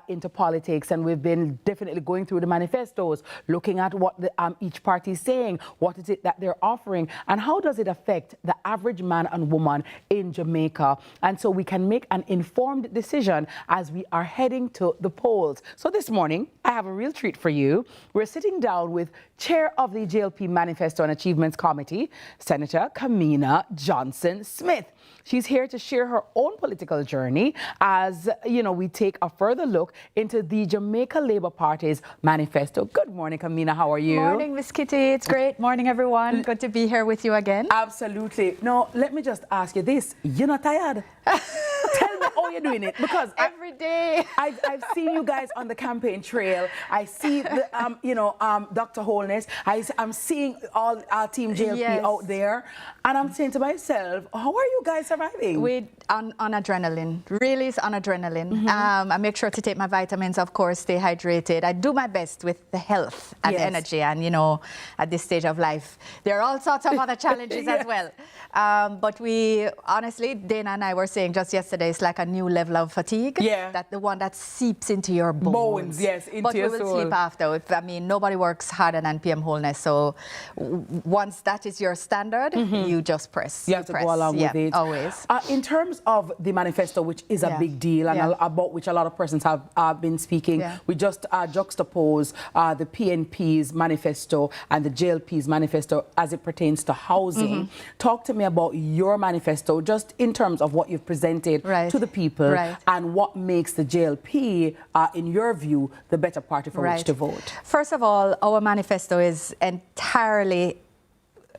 into politics, and we've been definitely going through the manifestos, looking at what each party is saying, what is it that they're offering, and how does it affect the average man and woman in Jamaica. And so we can make an informed decision as we are heading to the polls. So this morning, I have a real treat for you. We're sitting down with Chair of the JLP Manifesto and Achievements Committee, Senator Kamina Johnson-Smith. She's here to share her own political journey as, you know, we take a further look into the Jamaica Labour Party's manifesto. Good morning, Kamina. How are you? Morning, Miss Kitty. It's great. Morning, everyone. Good to be here with you again. Absolutely. No, let me just ask you this. You're not tired? Tell me how you're doing it, because every day I've seen you guys on the campaign trail. I see the, you know, Dr. Holness. I'm seeing all our team JLP out there, and I'm saying to myself, how are you guys surviving? We're on adrenaline. Really, is on adrenaline. I make sure to take my vitamins, of course, stay hydrated. I do my best with the health and energy, and you know, at this stage of life, there are all sorts of other challenges as well. But we honestly, Dana and I were saying just yesterday, it's like a new level of fatigue. that the one that seeps into your bones. Yes, into but your we will soul. sleep after. I mean, nobody works harder than PM Wholeness. So once that is your standard, you just press. You have to go along with it. Always. In terms of the manifesto, which is a big deal and about which a lot of persons have been speaking, we just juxtapose the PNP's manifesto and the JLP's manifesto as it pertains to housing. Talk to me about your manifesto, just in terms of what you've presented to the people and what makes the JLP, in your view, the better party for which to vote. First of all, our manifesto is entirely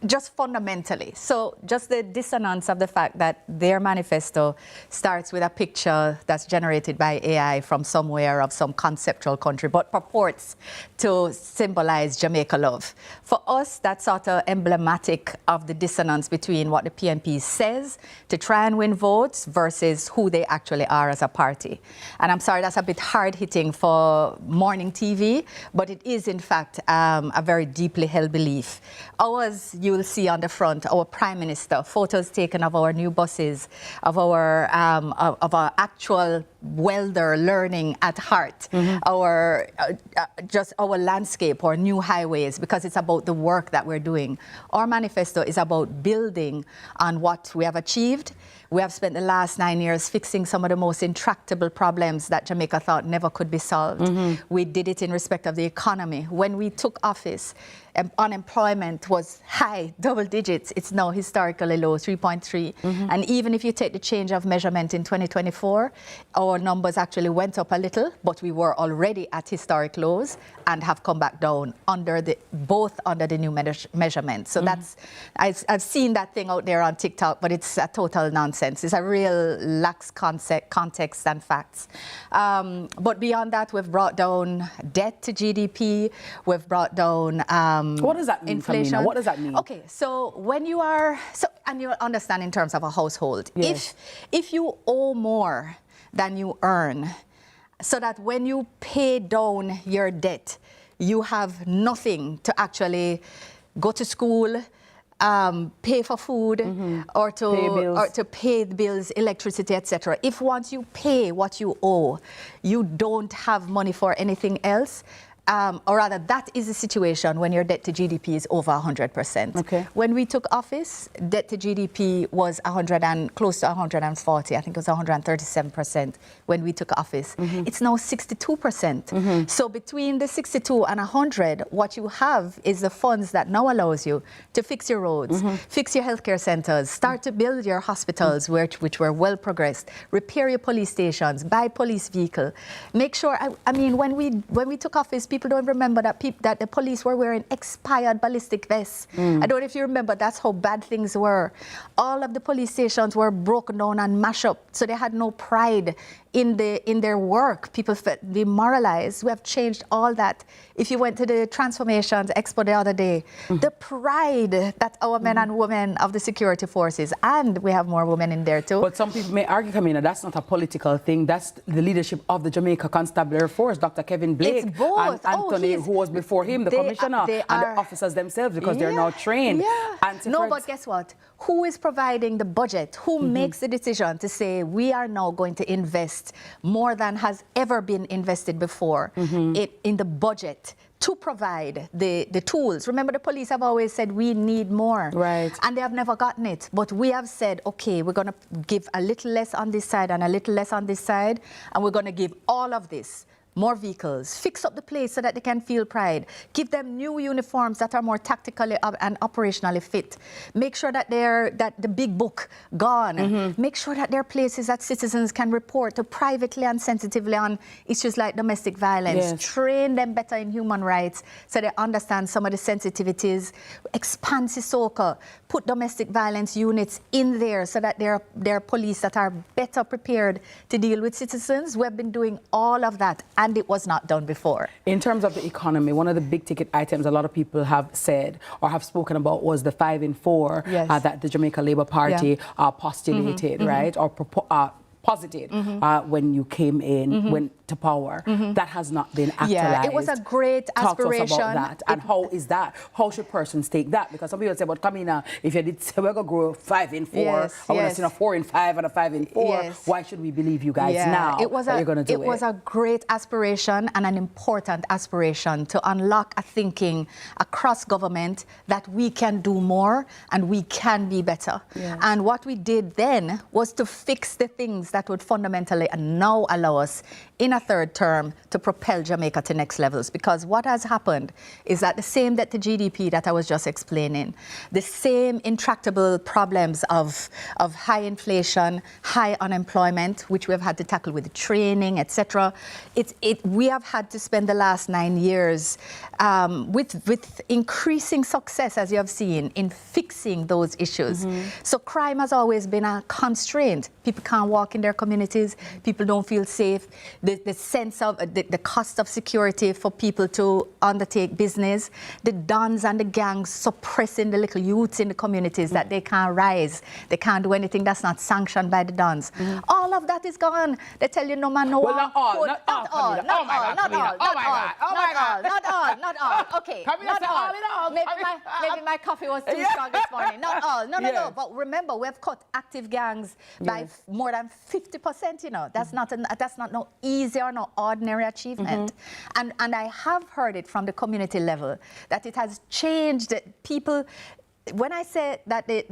just fundamentally. So just the dissonance of the fact that their manifesto starts with a picture that's generated by AI from somewhere of some conceptual country, but purports to symbolize Jamaica love. For us, that's sort of emblematic of the dissonance between what the PNP says to try and win votes versus who they actually are as a party. And I'm sorry, that's a bit hard-hitting for morning TV, but it is, in fact, a very deeply held belief. Ours, you will see on the front our Prime Minister, photos taken of our new buses, of our actual welder learning at heart, our just our landscape, our new highways, because it's about the work that we're doing. Our manifesto is about building on what we have achieved. We have spent the last 9 years fixing some of the most intractable problems that Jamaica thought never could be solved. We did it in respect of the economy. When we took office, unemployment was high, double digits. It's now historically low, 3.3. And even if you take the change of measurement in 2024, our numbers actually went up a little, but we were already at historic lows and have come back down both under the new measurement. So that's, I've seen that thing out there on TikTok, but it's a total nonsense. It's a real lax context and facts. But beyond that, we've brought down debt to GDP. We've brought down what does that mean, inflation. Tamina? What does that mean? Okay, so when you are, and you understand in terms of a household, if you owe more than you earn, so that when you pay down your debt, you have nothing to actually go to school, pay for food, or to pay the bills, electricity, etc. If once you pay what you owe, you don't have money for anything else, or rather, that is the situation when your debt to GDP is over 100%. Okay. When we took office, debt to GDP was close to 140. I think it was 137% when we took office. It's now 62%. So between the 62 and 100, what you have is the funds that now allows you to fix your roads, fix your healthcare centers, start to build your hospitals, which were well progressed, repair your police stations, buy police vehicle. Make sure, I mean, when we took office, people don't remember that the police were wearing expired ballistic vests. I don't know if you remember, that's how bad things were. All of the police stations were broken down and mashed up, so they had no pride in their work. People felt demoralized. We have changed all that. If you went to the Transformations Expo the other day, the pride that our men and women of the security forces, and we have more women in there too. But some people may argue, Tamina, that's not a political thing. That's the leadership of the Jamaica Constabulary Force, Dr. Kevin Blake and Anthony, who was before him, the commissioner, and the officers themselves, because they're now trained. No, but guess what? Who is providing the budget? Who makes the decision to say we are now going to invest more than has ever been invested before in the budget to provide the tools? Remember, the police have always said we need more. Right. And they have never gotten it. But we have said, okay, we're going to give a little less on this side and a little less on this side, and we're going to give all of this. More vehicles, fix up the place so that they can feel pride, give them new uniforms that are more tactically and operationally fit, make sure that the big book gone, make sure that there are places that citizens can report to privately and sensitively on issues like domestic violence, train them better in human rights so they understand some of the sensitivities, expand Sissoko, put domestic violence units in there so that there are police that are better prepared to deal with citizens. We have been doing all of that, and it was not done before. In terms of the economy, one of the big ticket items a lot of people have said or have spoken about was the 5 in 4 that the Jamaica Labour Party postulated, right? Or posited when you came in, went to power. That has not been actualized. Yeah, it was a great aspiration. Talk to us about that. And how is that? How should persons take that? Because some people say, but Kamina, if you did say we're going to grow 5 in 4, I want to see a 4 in 5 and a 5 in 4, why should we believe you guys now it was that you're going to do it? It was a great aspiration and an important aspiration to unlock a thinking across government that we can do more and we can be better. And what we did then was to fix the things that would fundamentally now allow us in a third term to propel Jamaica to next levels. Because what has happened is that the same debt to GDP that I was just explaining, the same intractable problems of high inflation, high unemployment, which we have had to tackle with training, etc. We have had to spend the last 9 years with increasing success, as you have seen, in fixing those issues. So crime has always been a constraint. People can't walk in their communities. People don't feel safe. The sense of the cost of security for people to undertake business. The dons and the gangs suppressing the little youths in the communities that they can't rise. They can't do anything that's not sanctioned by the dons. All of that is gone. They tell you no man, no one. Not all. Not all. Okay, not all. Maybe my coffee was too strong this morning. Not all. No. But remember, we have cut active gangs by more than 50%. You know, that's not no easy or no ordinary achievement. And I have heard it from the community level that it has changed people. When I say that they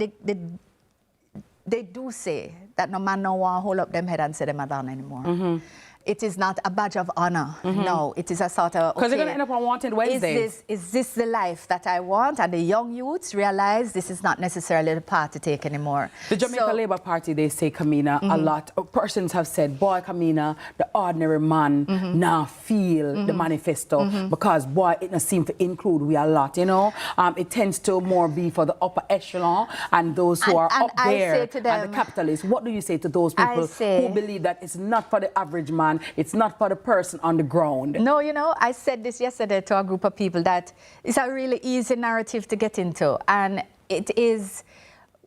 do say that no man no one hold up them head and say them are down anymore. It is not a badge of honor. No, it is a sort of, because they're going to end up on Wanted Wednesdays. Is this the life that I want? And the young youths realize this is not necessarily the path to take anymore. The Jamaica Labour Party, they say, Kamina, a lot of persons have said, boy, Kamina, the ordinary man now feel the manifesto because, boy, it doesn't seem to include we a lot, you know. It tends to more be for the upper echelon and those who are up there and the capitalists. What do you say to those people who believe that it's not for the average man, it's not for the person on the ground? No, you know, I said this yesterday to a group of people that it's a really easy narrative to get into. And it is,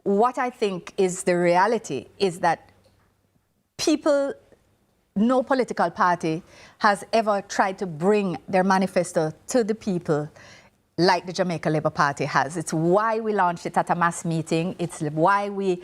what I think is the reality is that people, no political party has ever tried to bring their manifesto to the people like the Jamaica Labour Party has. It's why we launched it at a mass meeting. It's why we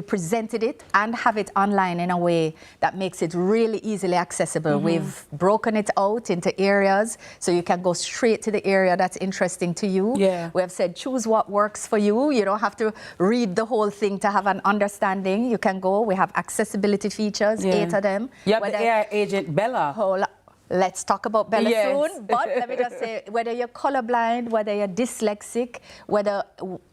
presented it and have it online in a way that makes it really easily accessible. We've broken it out into areas so you can go straight to the area that's interesting to you. We have said choose what works for you. You don't have to read the whole thing to have an understanding. You can go. We have accessibility features, 8 of them. You have the AI agent Bella. Let's talk about Bella soon, but let me just say, whether you're colorblind, whether you're dyslexic, whether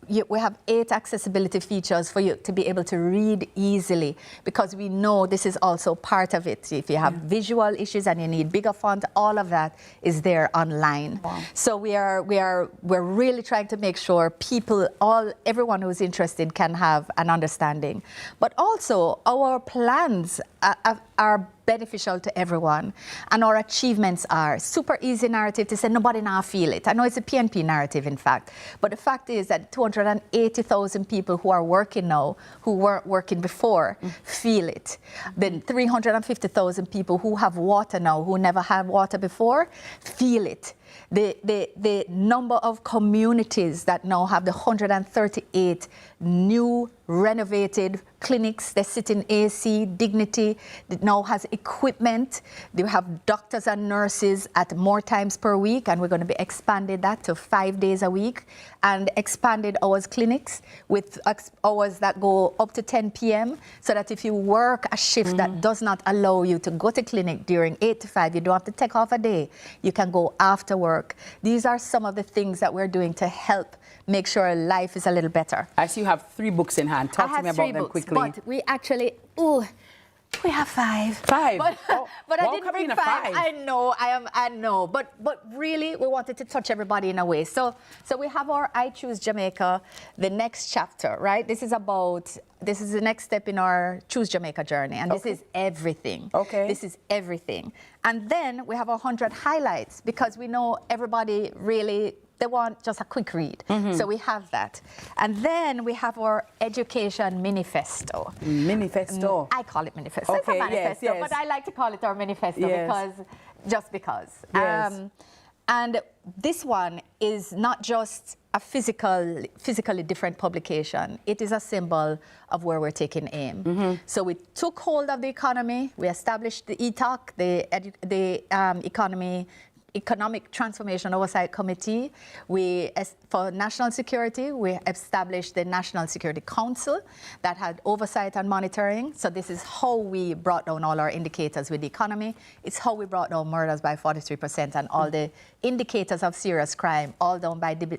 we have 8 accessibility features for you to be able to read easily, because we know this is also part of it. If you have visual issues and you need bigger font, all of that is there online. So we're really trying to make sure people, everyone who's interested can have an understanding. But also our plans are beneficial to everyone, and our achievements are super easy narrative to say nobody now feel it. I know it's a PNP narrative, in fact, but the fact is that 280,000 people who are working now, who weren't working before, feel it. Then 350,000 people who have water now, who never had water before, feel it. The number of communities that now have the 138 new renovated clinics, they sit in AC, Dignity, that now has equipment. They have doctors and nurses at more times per week, and we're going to be expanding that to 5 days a week, and expanded hours clinics with hours that go up to 10 p.m. so that if you work a shift that does not allow you to go to clinic during 8 to 5, you don't have to take off a day. You can go after work. These are some of the things that we're doing to help make sure life is a little better. I see you have 3 books in hand. Talk to me about them quickly. But we actually, we have 5. 5? But I didn't bring 5. I know. But really, we wanted to touch everybody in a way. So we have our I Choose Jamaica, the next chapter, right? This is the next step in our Choose Jamaica journey. And this is everything. This is everything. And then we have 100 highlights, because we know everybody really they want just a quick read. So we have that. And then we have our education manifesto. Manifesto. I call it manifesto. It's a Okay, manifesto, yes. but I like to call it our manifesto because. Yes. And this one is not just a physically different publication. It is a symbol of where we're taking aim. So we took hold of the economy. We established the ETOC, the Economic Transformation Oversight Committee. For national security, we established the National Security Council that had oversight and monitoring. So this is how we brought down all our indicators with the economy. It's how we brought down murders by 43% and all the indicators of serious crime, all down by... Do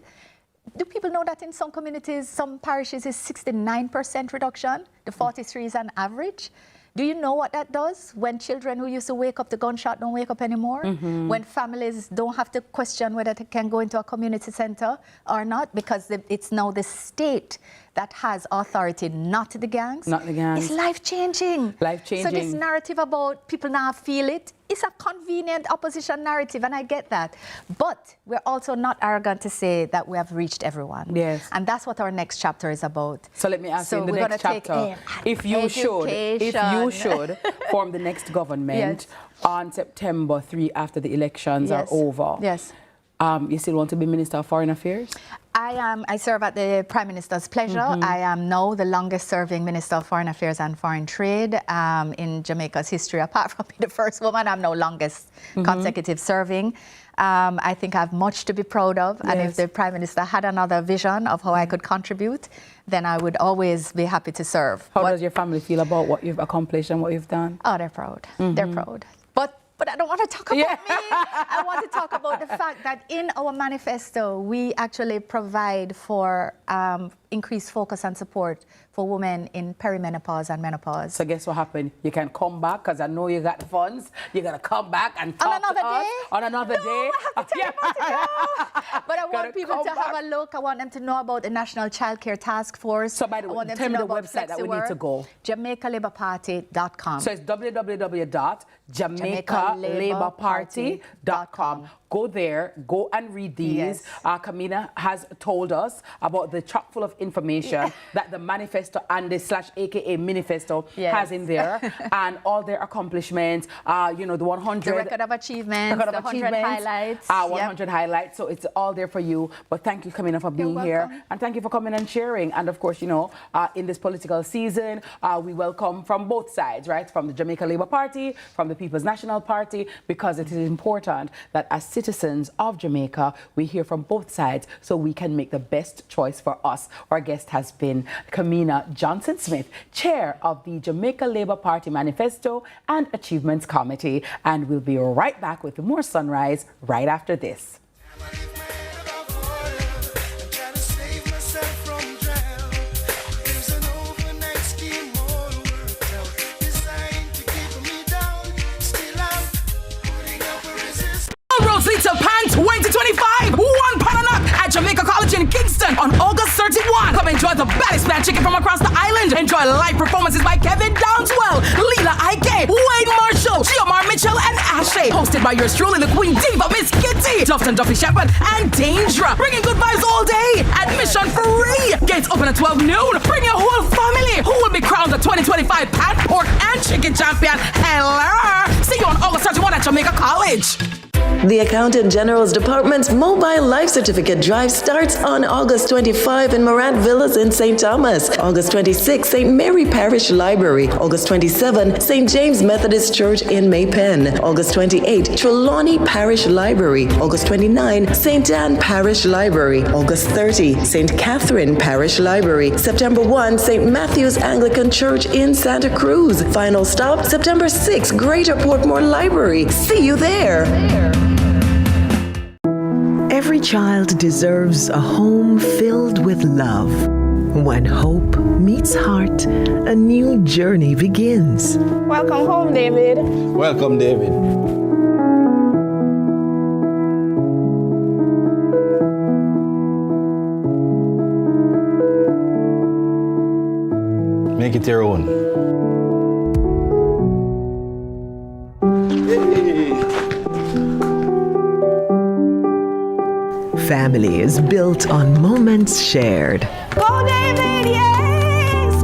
people know that in some communities, some parishes is 69% reduction? The 43 is an average. Do you know what that does? When children who used to wake up to gunshot don't wake up anymore? When families don't have to question whether they can go into a community center or not, because it's now the state that has authority, not the gangs. Not the gangs. It's life-changing. Life-changing. So this narrative about people now feel it, it's a convenient opposition narrative, and I get that. But we're also not arrogant to say that we have reached everyone. Yes. And that's what our next chapter is about. So let me ask you in the we're next gonna take chapter, if you should form the next government on September 3 after the elections are over. Yes. You still want to be Minister of Foreign Affairs? I serve at the Prime Minister's pleasure. I am now the longest serving Minister of Foreign Affairs and Foreign Trade in Jamaica's history. Apart from being the first woman, I'm now longest consecutive serving. I think I have much to be proud of. And if the Prime Minister had another vision of how I could contribute, then I would always be happy to serve. How does your family feel about what you've accomplished and what you've done? Oh, they're proud. They're proud. But I don't want to talk about me. I want to talk about the fact that in our manifesto, we actually provide for increased focus and support for women in perimenopause and menopause. So guess what happened? You can come back, because I know you got the funds. You're going to come back and talk to us on another day. I have to tell you about it now. But I want people to have a look. I want them to know about the National Child Care Task Force. So by the way, tell me the website that we need to go. JamaicaLabourParty.com. So it's www.JamaicaLabourParty.com. Go there, go and read these. Kamina has told us about the chock full of information that the manifesto and the /AKA manifesto has in there, and all their accomplishments, you know, the 100. The record of achievements, the 100 highlights. 100 highlights, so it's all there for you. But thank you, Kamina, for being here. And thank you for coming and sharing. And of course, you know, in this political season, we welcome from both sides, right? From the Jamaica Labour Party, from the People's National Party, because it is important that as citizens of Jamaica, we hear from both sides so we can make the best choice for us. Our guest has been Kamina Johnson-Smith, chair of the Jamaica Labour Party Manifesto and Achievements Committee. And we'll be right back with more Sunrise right after this. Leads to PAN 2025. One pound a nut at Jamaica College in Kingston on August 31. Come enjoy the baddest man chicken from across the island. Enjoy live performances by Kevin Downswell, Leela Ike, Wade Marshall, Giomar Mitchell, and Ashay. Hosted by yours truly, the Queen Diva, Miss Kitty, Dufton Duffy Shepherd, and Dangerous. Bringing good vibes all day. Admission free. Gates open at 12 noon. Bring your whole family. Who will be crowned the 2025 Pan, Pork, and Chicken Champion? Hello. See you on August 31 at Jamaica College. The Accountant General's Department's Mobile Life Certificate Drive starts on August 25 in Morant Villas in St. Thomas, August 26, St. Mary Parish Library, August 27, St. James Methodist Church in Maypen, August 28, Trelawney Parish Library, August 29, St. Anne Parish Library, August 30, St. Catherine Parish Library, September 1, St. Matthew's Anglican Church in Santa Cruz. Final stop, September 6, Greater Portmore Library. See you there. Every child deserves a home filled with love. When hope meets heart, a new journey begins. Welcome home, David. Welcome, David. Make it your own. family is built on moments shared. Go David, yes!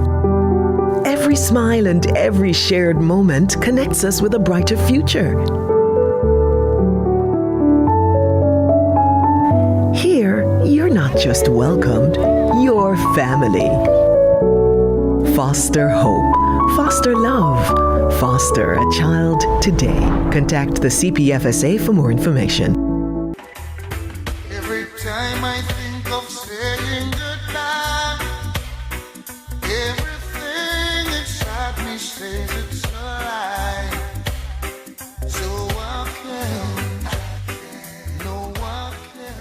Every smile and every shared moment connects us with a brighter future. Here, you're not just welcomed, you're family. Foster hope, foster love, foster a child today. Contact the CPFSA for more information. Every time I think of saying goodbye, everything inside me says it's a lie. So I can't, no I can't.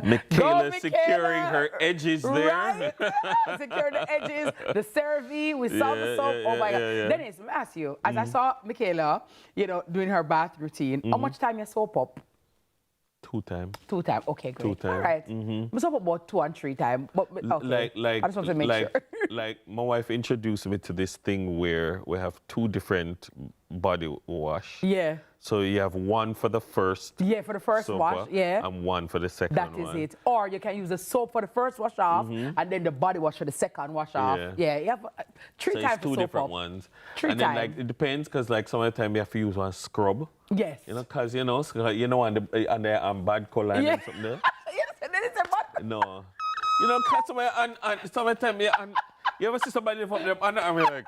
Michaela securing her edges there. Right? Securing the edges, the CeraVe with salt and soap. Oh my God. Dennis, let me ask you, as I saw Michaela, doing her bath routine, how much time you soap up? 2 times. 2 times. Okay, great. 2 times. All right. I soap up about 2 and 3 times. But okay. I just want to make sure. Like my wife introduced me to this thing where we have 2 different body wash. Yeah. So you have one for the first. Yeah, for the first wash, yeah. And one for the second That is it. Or you can use the soap for the first wash off and then the body wash for the second wash off. Yeah, you have 3 times it's 2 to soap different up. ones. 3 and times. then it depends because some of the time you have to use one scrub. Yes. Because on the bad color and something there. Yes, and then it's a bad. No. Because some of the time you ever see somebody from them and I'm like.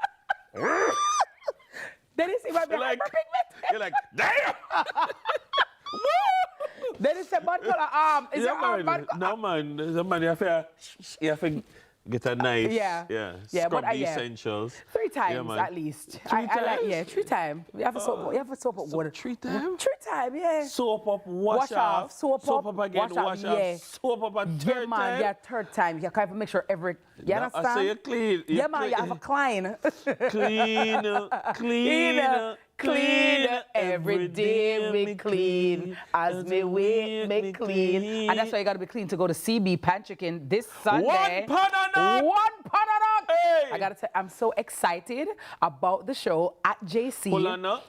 Dennis, it might be like, hyperpigmented. You're like, damn! Dennis, a bad color arm. Is your arm bad color? No, man. You have to get a nice, scrub the essentials. 3 times at least. 3 times? 3 times. You have to soap up water. 3 times? 3 times, yeah. Soap up, wash off. Soap up again, wash off. Yeah. Soap up a third time. Yeah, 3rd time. You can't even make sure you understand? I say you clean. Yeah, man, you have a clean. Clean. Every day we clean. As me wait, me clean. And that's why you got to be clean to go to CB Pan Chicken this Sunday. 1 pound a nut. 1 pound a nut. Hey. I got to tell you, I'm so excited about the show at JC,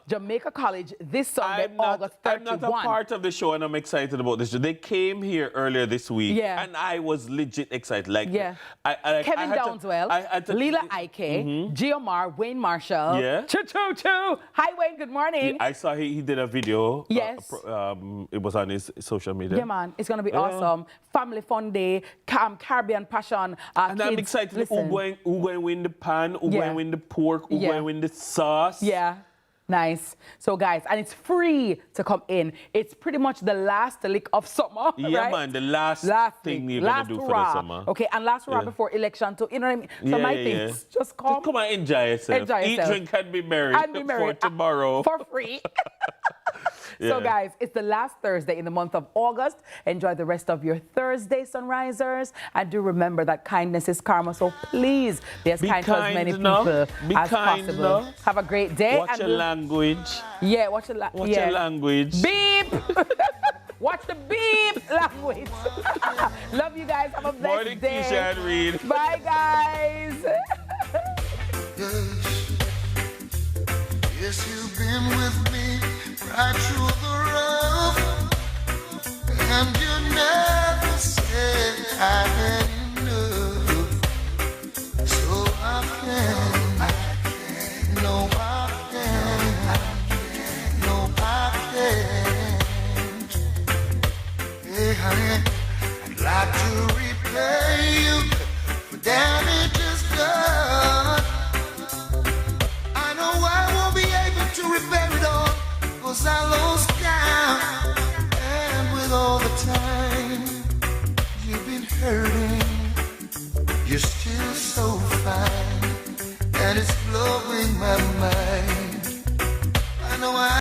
Jamaica College, this Sunday, August 31. I'm not a part of the show, and I'm excited about this show. They came here earlier this week, and I was legit excited. Kevin Downswell, Leela Ike, Giomar, Wayne Marshall. Choo. Hi, Wayne. Good morning. I saw he did a video. Yes. It was on his social media. Yeah, man. It's going to be awesome. Family fun day, Caribbean passion. And I'm excited. Who going to win the pan? Who going to win the pork? Who going to win the sauce? Yeah. Nice. So, guys, and it's free to come in. It's pretty much the last lick of summer, Yeah, man, the last thing you're going to do for the summer. Okay, and last hurrah before election, too. You know what I mean? So, my thing is just come. Just come and enjoy yourself. Eat, drink, and be merry. For tomorrow. For free. So, guys, it's the last Thursday in the month of August. Enjoy the rest of your Thursday, Sunrisers. And do remember that kindness is karma. So, please be as kind to as many people as possible. Have a great day. Watch your language. Yeah, watch your your language. Beep. Watch the beep language. Love you guys. Have a blessed Morning, day. Keisha and Reed. Bye, guys. Yes, you've been with me right through the rough, and you never said I had enough. So I can't, no I can't, no I can't. Hey honey, I'd like to repay you for damages done. I know I won't be able to repair it all, 'cause I lost count.